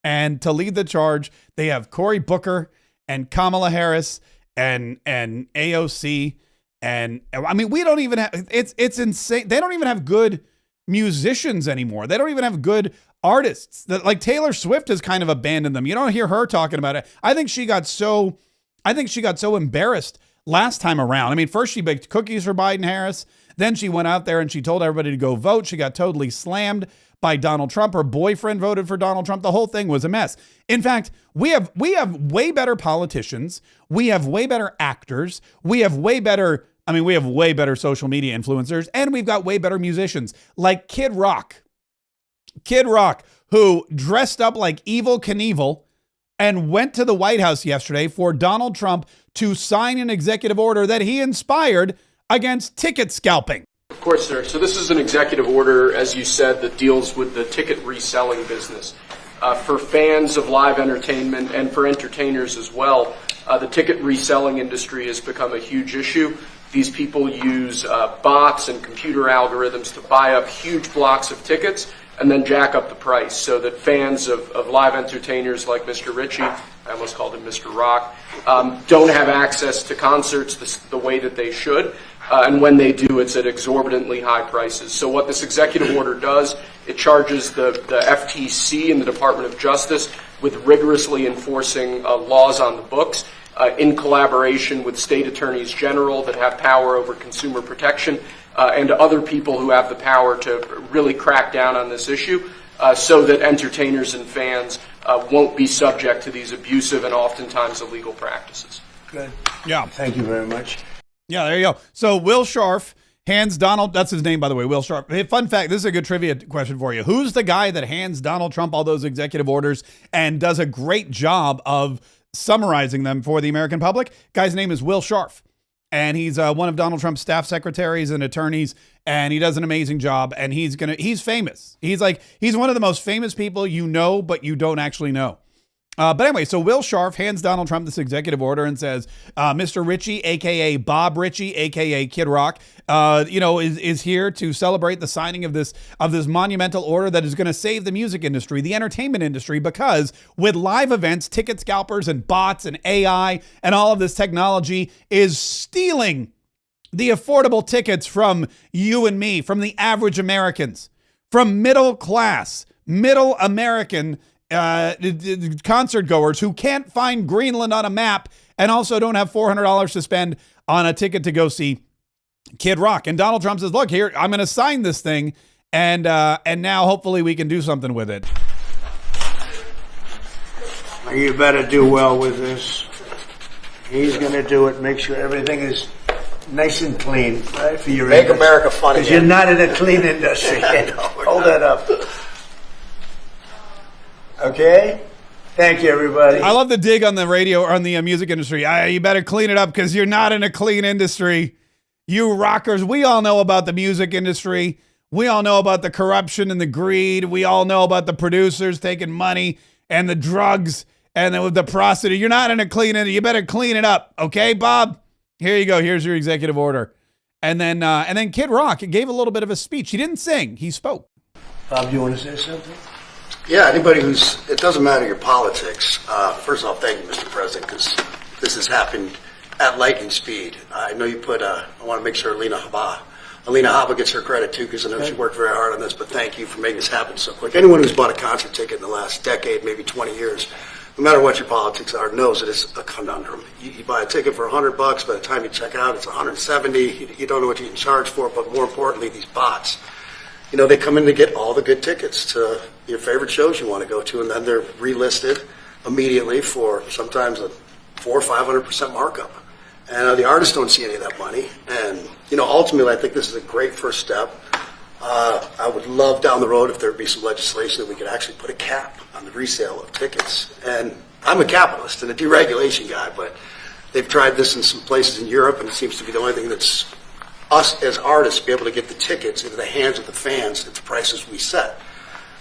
And to lead the charge, they have Cory Booker and Kamala Harris and AOC. And I mean, we don't even have, it's insane. They don't even have good musicians anymore. They don't even have good artists. Like Taylor Swift has kind of abandoned them. You don't hear her talking about it. I think she got so embarrassed last time around. I mean, first she baked cookies for Biden Harris. Then she went out there and she told everybody to go vote. She got totally slammed by Donald Trump. Her boyfriend voted for Donald Trump. The whole thing was a mess. In fact, we have way better politicians. We have way better actors. We have way better social media influencers, and we've got way better musicians like Kid Rock. Kid Rock, who dressed up like Evel Knievel and went to the White House yesterday for Donald Trump to sign an executive order that he inspired against ticket scalping. Of course, sir. So this is an executive order, as you said, that deals with the ticket reselling business. For fans of live entertainment and for entertainers as well, the ticket reselling industry has become a huge issue. These people use bots and computer algorithms to buy up huge blocks of tickets and then jack up the price so that fans of live entertainers like Mr. Ritchie, I almost called him Mr. Rock, don't have access to concerts the way that they should. And when they do, it's at exorbitantly high prices. So what this executive order does, it charges the FTC and the Department of Justice with rigorously enforcing laws on the books in collaboration with state attorneys general that have power over consumer protection and other people who have the power to really crack down on this issue so that entertainers and fans won't be subject to these abusive and oftentimes illegal practices. Good. Yeah. Thank you very much. Yeah, there you go. So Will Scharf hands Donald, that's his name, by the way, Will Scharf. Hey, fun fact, this is a good trivia question for you. Who's the guy that hands Donald Trump all those executive orders and does a great job of summarizing them for the American public? Guy's name is Will Scharf. And he's one of Donald Trump's staff secretaries and attorneys, and he does an amazing job. And he's famous. He's one of the most famous people you know, but you don't actually know. But anyway, so Will Scharf hands Donald Trump this executive order and says, Mr. Ritchie, a.k.a. Bob Ritchie, a.k.a. Kid Rock, is here to celebrate the signing of this monumental order that is going to save the music industry, the entertainment industry, because with live events, ticket scalpers and bots and AI and all of this technology is stealing the affordable tickets from you and me, from the average Americans, from middle American concert goers who can't find Greenland on a map and also don't have $400 to spend on a ticket to go see Kid Rock. And Donald Trump says, look, here, I'm going to sign this thing. And now hopefully we can do something with it. You better do well with this. He's going to do it. Make sure everything is nice and clean, right? For your Make America fun again. Because you're not in a clean industry. Hold that up. Okay? Thank you, everybody. I love the dig on the radio or on the music industry. You better clean it up because you're not in a clean industry. You rockers, we all know about the music industry. We all know about the corruption and the greed. We all know about the producers taking money and the drugs and then with the prostitute. You're not in a clean industry. You better clean it up. Okay, Bob? Here you go. Here's your executive order. And then Kid Rock gave a little bit of a speech. He didn't sing. He spoke. Bob, do you want to say something? Yeah, anybody it doesn't matter your politics. First off, thank you, Mr. President, because this has happened at lightning speed. I know you I want to make sure Alina Habba gets her credit too, because I know she worked very hard on this, but thank you for making this happen so quick. Anyone who's bought a concert ticket in the last decade, maybe 20 years, no matter what your politics are, knows that it's a conundrum. You buy a ticket for $100, by the time you check out, it's $170. You don't know what you can charge for it, but more importantly, these bots. They come in to get all the good tickets to your favorite shows you want to go to, and then they're relisted immediately for sometimes a 400 or 500% markup. And the artists don't see any of that money. And, ultimately, I think this is a great first step. I would love down the road if there would be some legislation that we could actually put a cap on the resale of tickets. And I'm a capitalist and a deregulation guy, but they've tried this in some places in Europe, and it seems to be the only thing that's us as artists be able to get the tickets into the hands of the fans at the prices we set.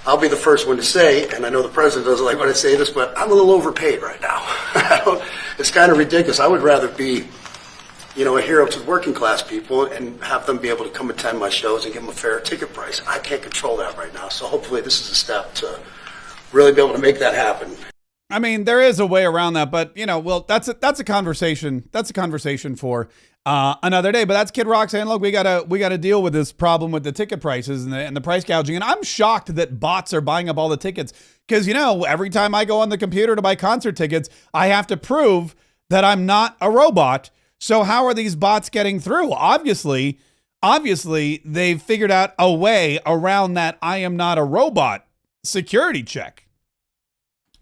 I'll be the first one to say, and I know the president doesn't like when I say this, but I'm a little overpaid right now. It's kind of ridiculous. I would rather be, a hero to the working class people and have them be able to come attend my shows and give them a fair ticket price. I can't control that right now, so hopefully this is a step to really be able to make that happen. I mean, there is a way around that, but well, that's a conversation. That's a conversation for another day. But that's Kid Rock saying, look, we gotta deal with this problem with the ticket prices and the price gouging. And I'm shocked that bots are buying up all the tickets because, every time I go on the computer to buy concert tickets, I have to prove that I'm not a robot. So how are these bots getting through? Obviously, they've figured out a way around that I am not a robot security check.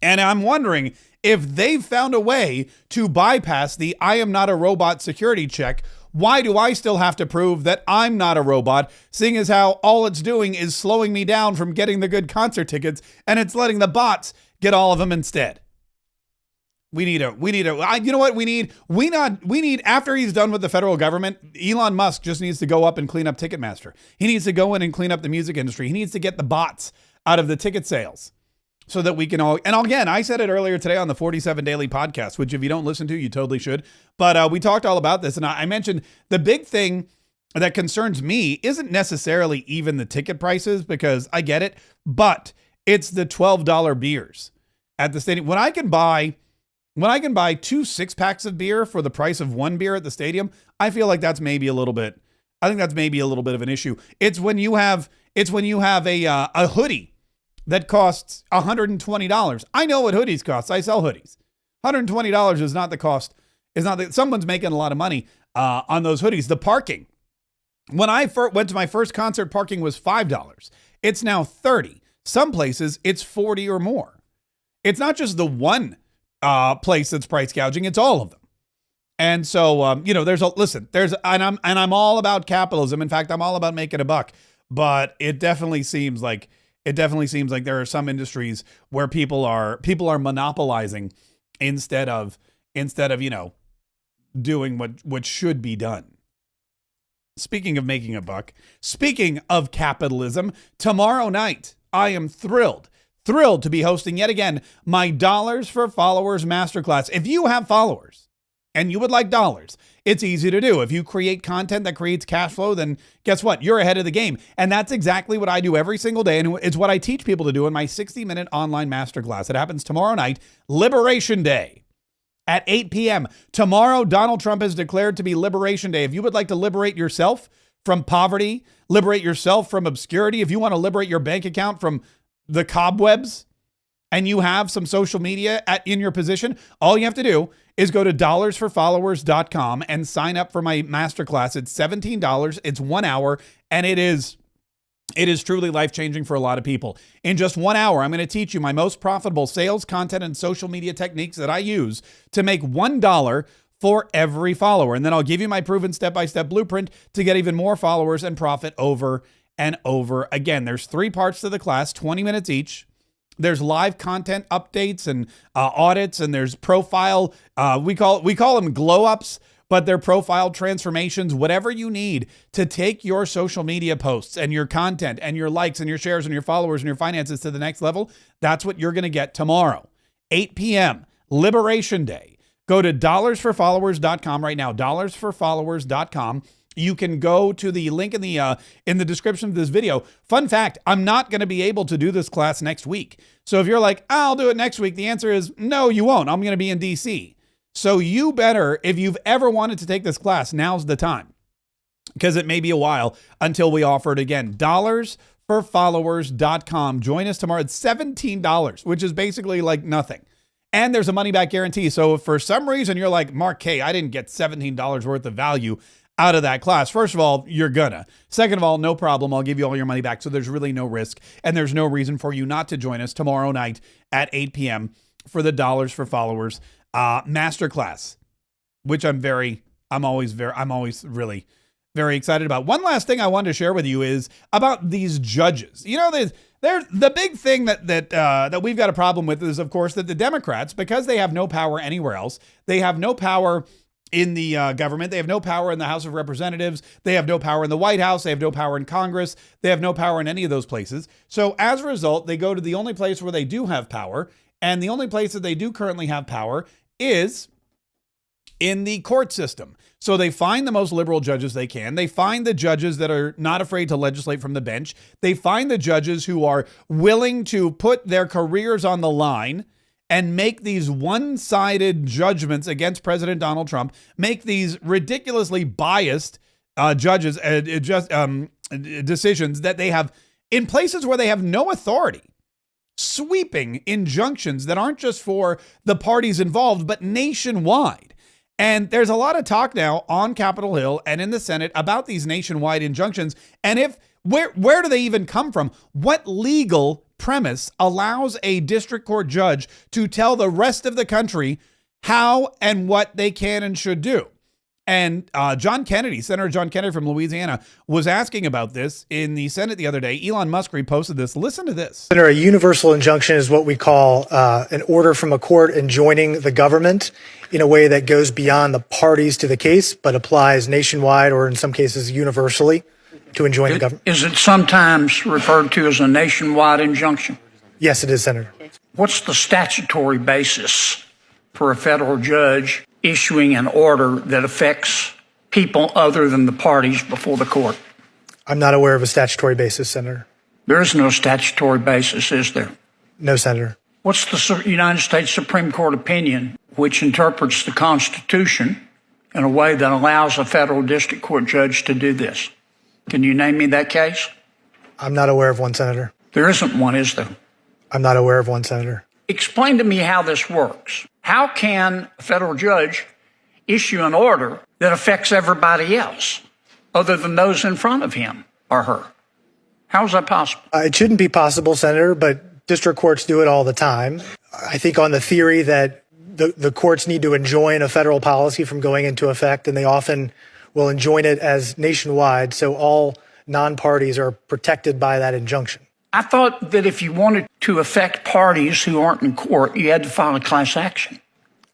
And I'm wondering if they've found a way to bypass the I am not a robot security check. Why do I still have to prove that I'm not a robot, seeing as how all it's doing is slowing me down from getting the good concert tickets and it's letting the bots get all of them instead? We need after he's done with the federal government, Elon Musk just needs to go up and clean up Ticketmaster. He needs to go in and clean up the music industry. He needs to get the bots out of the ticket sales so that we can all, and again, I said it earlier today on the 47 Daily Podcast, which if you don't listen to, you totally should. But we talked all about this. And I mentioned the big thing that concerns me isn't necessarily even the ticket prices, because I get it, but it's the $12 beers at the stadium. When I can buy 2 6-packs of beer for the price of 1 beer at the stadium, I feel like that's maybe a little bit of an issue. It's when you have a hoodie that costs $120. I know what hoodies cost. I sell hoodies. $120 is not the cost. Someone's making a lot of money on those hoodies. The parking. When I went to my first concert, parking was $5. It's now $30. Some places it's $40 or more. It's not just the one place that's price gouging. It's all of them. And so, I'm all about capitalism. In fact, I'm all about making a buck, but it definitely seems like there are some industries where people are monopolizing instead of doing what should be done. Speaking of making a buck, speaking of capitalism, tomorrow night, I am thrilled to be hosting yet again my Dollars for Followers Masterclass. If you have followers and you would like dollars, it's easy to do. If you create content that creates cash flow, then guess what? You're ahead of the game. And that's exactly what I do every single day. And it's what I teach people to do in my 60-minute online masterclass. It happens tomorrow night, Liberation Day at 8 p.m. Tomorrow, Donald Trump has declared to be Liberation Day. If you would like to liberate yourself from poverty, liberate yourself from obscurity, if you want to liberate your bank account from the cobwebs, and you have some social media in your position, all you have to do is go to dollarsforfollowers.com and sign up for my masterclass. It's $17. It's 1 hour, and it is truly life-changing for a lot of people. In just 1 hour, I'm going to teach you my most profitable sales, content, and social media techniques that I use to make $1 for every follower. And then I'll give you my proven step-by-step blueprint to get even more followers and profit over and over again. There's 3 parts to the class, 20 minutes each. There's live content updates and audits, and there's profile. We call them glow ups, but they're profile transformations. Whatever you need to take your social media posts and your content and your likes and your shares and your followers and your finances to the next level. That's what you're going to get tomorrow, 8 p.m. Liberation Day. Go to dollarsforfollowers.com right now. Dollarsforfollowers.com. You can go to the link in the description of this video. Fun fact, I'm not going to be able to do this class next week. So if you're like, I'll do it next week, the answer is no, you won't. I'm going to be in DC. So you better, if you've ever wanted to take this class, now's the time, because it may be a while until we offer it again. Dollarsforfollowers.com. Join us tomorrow. It's $17, which is basically like nothing. And there's a money back guarantee. So if for some reason you're like, Mark Kaye, I didn't get $17 worth of value out of that class. First of all, you're gonna. Second of all, no problem. I'll give you all your money back. So there's really no risk. And there's no reason for you not to join us tomorrow night at 8 p.m. for the Dollars for Followers masterclass, which I'm always really very excited about. One last thing I wanted to share with you is about these judges. You know, there's the big thing that we've got a problem with is, of course, that the Democrats, because they have no power anywhere else, they have no power in the government. They have no power in the House of Representatives. They have no power in the White House. They have no power in Congress. They have no power in any of those places. So as a result, they go to the only place where they do have power. And the only place that they do currently have power is in the court system. So they find the most liberal judges they can. They find the judges that are not afraid to legislate from the bench. They find the judges who are willing to put their careers on the line and make these one-sided judgments against President Donald Trump, make these ridiculously biased decisions that they have in places where they have no authority, sweeping injunctions that aren't just for the parties involved, but nationwide. And there's a lot of talk now on Capitol Hill and in the Senate about these nationwide injunctions. And where do they even come from? What legal premise allows a district court judge to tell the rest of the country how and what they can and should do? And Senator John Kennedy from Louisiana, was asking about this in the Senate the other day. Elon Musk reposted this. Listen to this. Senator, a universal injunction is what we call an order from a court enjoining the government in a way that goes beyond the parties to the case, but applies nationwide or in some cases universally to enjoin the government. Is it sometimes referred to as a nationwide injunction? Yes, it is, Senator. What's the statutory basis for a federal judge issuing an order that affects people other than the parties before the court? I'm not aware of a statutory basis, Senator. There is no statutory basis, is there? No, Senator. What's the United States Supreme Court opinion which interprets the Constitution in a way that allows a federal district court judge to do this? Can you name me that case? I'm not aware of one, Senator. There isn't one, is there? I'm not aware of one, Senator. Explain to me how this works. How can a federal judge issue an order that affects everybody else other than those in front of him or her? How is that possible? It shouldn't be possible, Senator, but district courts do it all the time. I think on the theory that the courts need to enjoin a federal policy from going into effect, and they often will enjoin it as nationwide, so all non-parties are protected by that injunction. I thought that if you wanted to affect parties who aren't in court, you had to file a class action.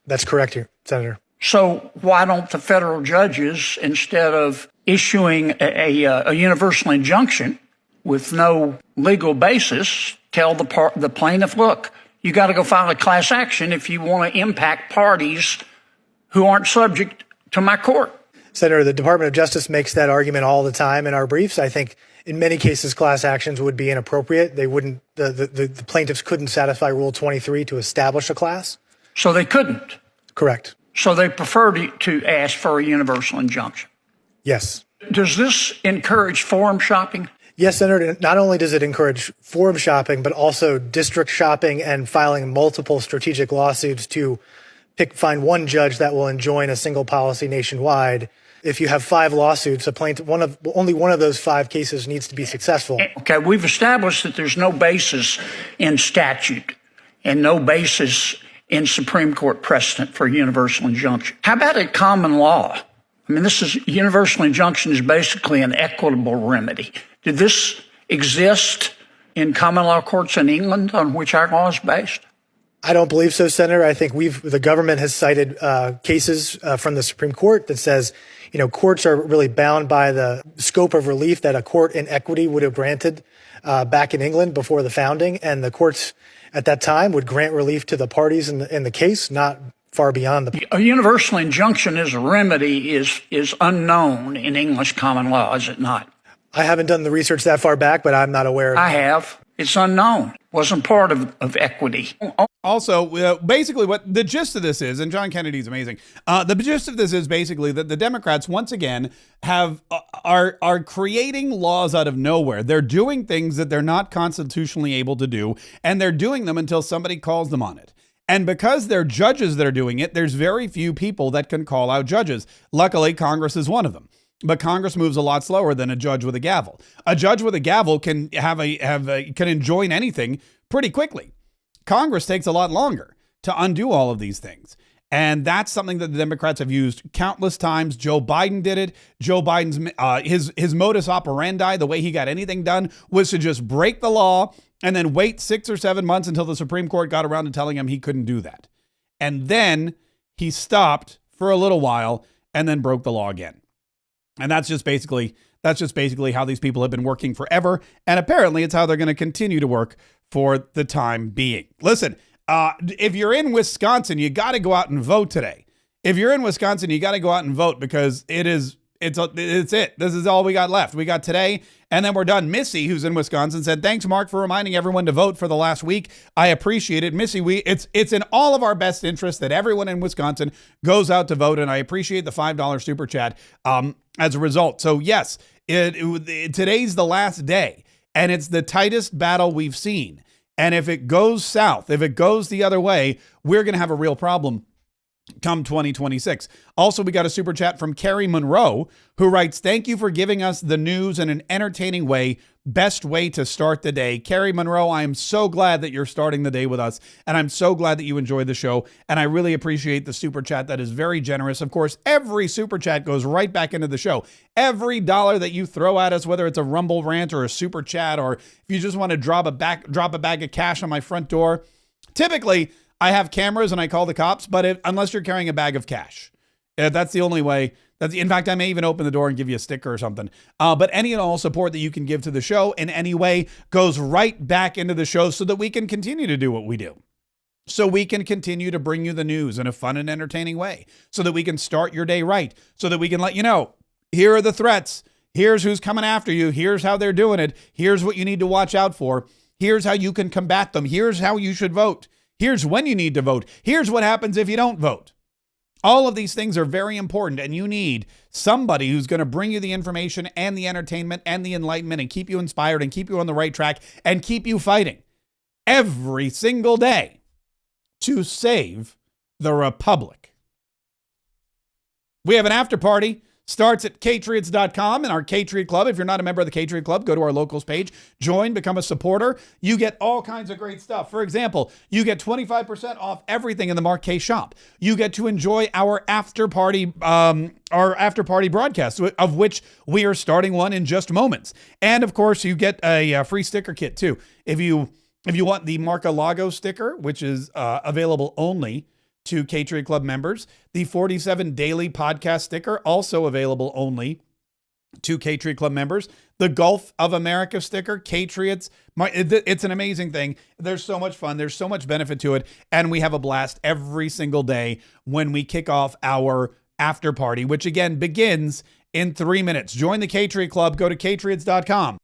That's correct, Senator. So why don't the federal judges, instead of issuing a universal injunction with no legal basis, tell the plaintiff, look, you got to go file a class action if you want to impact parties who aren't subject to my court? Senator, the Department of Justice makes that argument all the time in our briefs. I think in many cases, class actions would be inappropriate. They wouldn't. The plaintiffs couldn't satisfy Rule 23 to establish a class. So they couldn't. Correct. So they preferred to ask for a universal injunction. Yes. Does this encourage forum shopping? Yes, Senator. Not only does it encourage forum shopping, but also district shopping and filing multiple strategic lawsuits to find one judge that will enjoin a single policy nationwide. If you have 5 lawsuits, only one of those 5 cases needs to be successful. Okay, we've established that there's no basis in statute and no basis in Supreme Court precedent for a universal injunction. How about a common law? I mean, universal injunction is basically an equitable remedy. Did this exist in common law courts in England on which our law is based? I don't believe so, Senator. I think the government has cited cases from the Supreme Court that says, courts are really bound by the scope of relief that a court in equity would have granted back in England before the founding. And the courts at that time would grant relief to the parties in the case, not far beyond A universal injunction as a remedy is unknown in English common law, is it not? I haven't done the research that far back, but I'm not aware of I have. It's unknown. Wasn't part of equity. Also, basically what the gist of this is, and John Kennedy's amazing, the gist of this is basically that the Democrats, once again, are creating laws out of nowhere. They're doing things that they're not constitutionally able to do, and they're doing them until somebody calls them on it. And because they're judges that are doing it, there's very few people that can call out judges. Luckily, Congress is one of them. But Congress moves a lot slower than a judge with a gavel. A judge with a gavel can can enjoin anything pretty quickly. Congress takes a lot longer to undo all of these things. And that's something that the Democrats have used countless times. Joe Biden did it. Joe Biden's his modus operandi, the way he got anything done, was to just break the law and then wait 6 or 7 months until the Supreme Court got around to telling him he couldn't do that. And then he stopped for a little while and then broke the law again. And that's just basically how these people have been working forever. And apparently it's how they're going to continue to work for the time being. Listen, if you're in Wisconsin, you got to go out and vote today. If you're in Wisconsin, you got to go out and vote because it's it's it. This is all we got left. We got today, and then we're done. Missy, who's in Wisconsin, said, "Thanks, Mark, for reminding everyone to vote for the last week. I appreciate it." Missy, it's in all of our best interest that everyone in Wisconsin goes out to vote, and I appreciate the $5 super chat as a result. So yes, today's the last day, and it's the tightest battle we've seen. And if it goes south, if it goes the other way, we're going to have a real problem come 2026. Also, we got a super chat from Carrie Monroe, who writes, "Thank you for giving us the news in an entertaining way. Best way to start the day." Carrie Monroe, I am so glad that you're starting the day with us, and I'm so glad that you enjoyed the show, and I really appreciate the super chat. That is very generous. Of course, every super chat goes right back into the show. Every dollar that you throw at us, whether it's a Rumble rant or a super chat, or if you just want to drop a bag of cash on my front door, typically I have cameras and I call the cops, but unless you're carrying a bag of cash, that's the only way. In fact, I may even open the door and give you a sticker or something. But any and all support that you can give to the show in any way goes right back into the show so that we can continue to do what we do. So we can continue to bring you the news in a fun and entertaining way, so that we can start your day right, so that we can let you know, here are the threats. Here's who's coming after you. Here's how they're doing it. Here's what you need to watch out for. Here's how you can combat them. Here's how you should vote. Here's when you need to vote. Here's what happens if you don't vote. All of these things are very important, and you need somebody who's going to bring you the information and the entertainment and the enlightenment and keep you inspired and keep you on the right track and keep you fighting every single day to save the Republic. We have an after party. Starts at Kayetriots.com and our Kayetriot Club. If you're not a member of the Kayetriot Club, go to our locals page, join, become a supporter. You get all kinds of great stuff. For example, you get 25% off everything in the Mark Kaye shop. You get to enjoy our after party broadcast, of which we are starting one in just moments. And of course, you get a free sticker kit too. If you want the Mar-a-Lago sticker, which is available only to Kayetriot Club members. The 47 Daily Podcast sticker, also available only to Kayetriot Club members. The Gulf of America sticker, Kayetriots. It's an amazing thing. There's so much fun. There's so much benefit to it. And we have a blast every single day when we kick off our after party, which again begins in 3 minutes. Join the Kayetriot Club. Go to Kayetriots.com.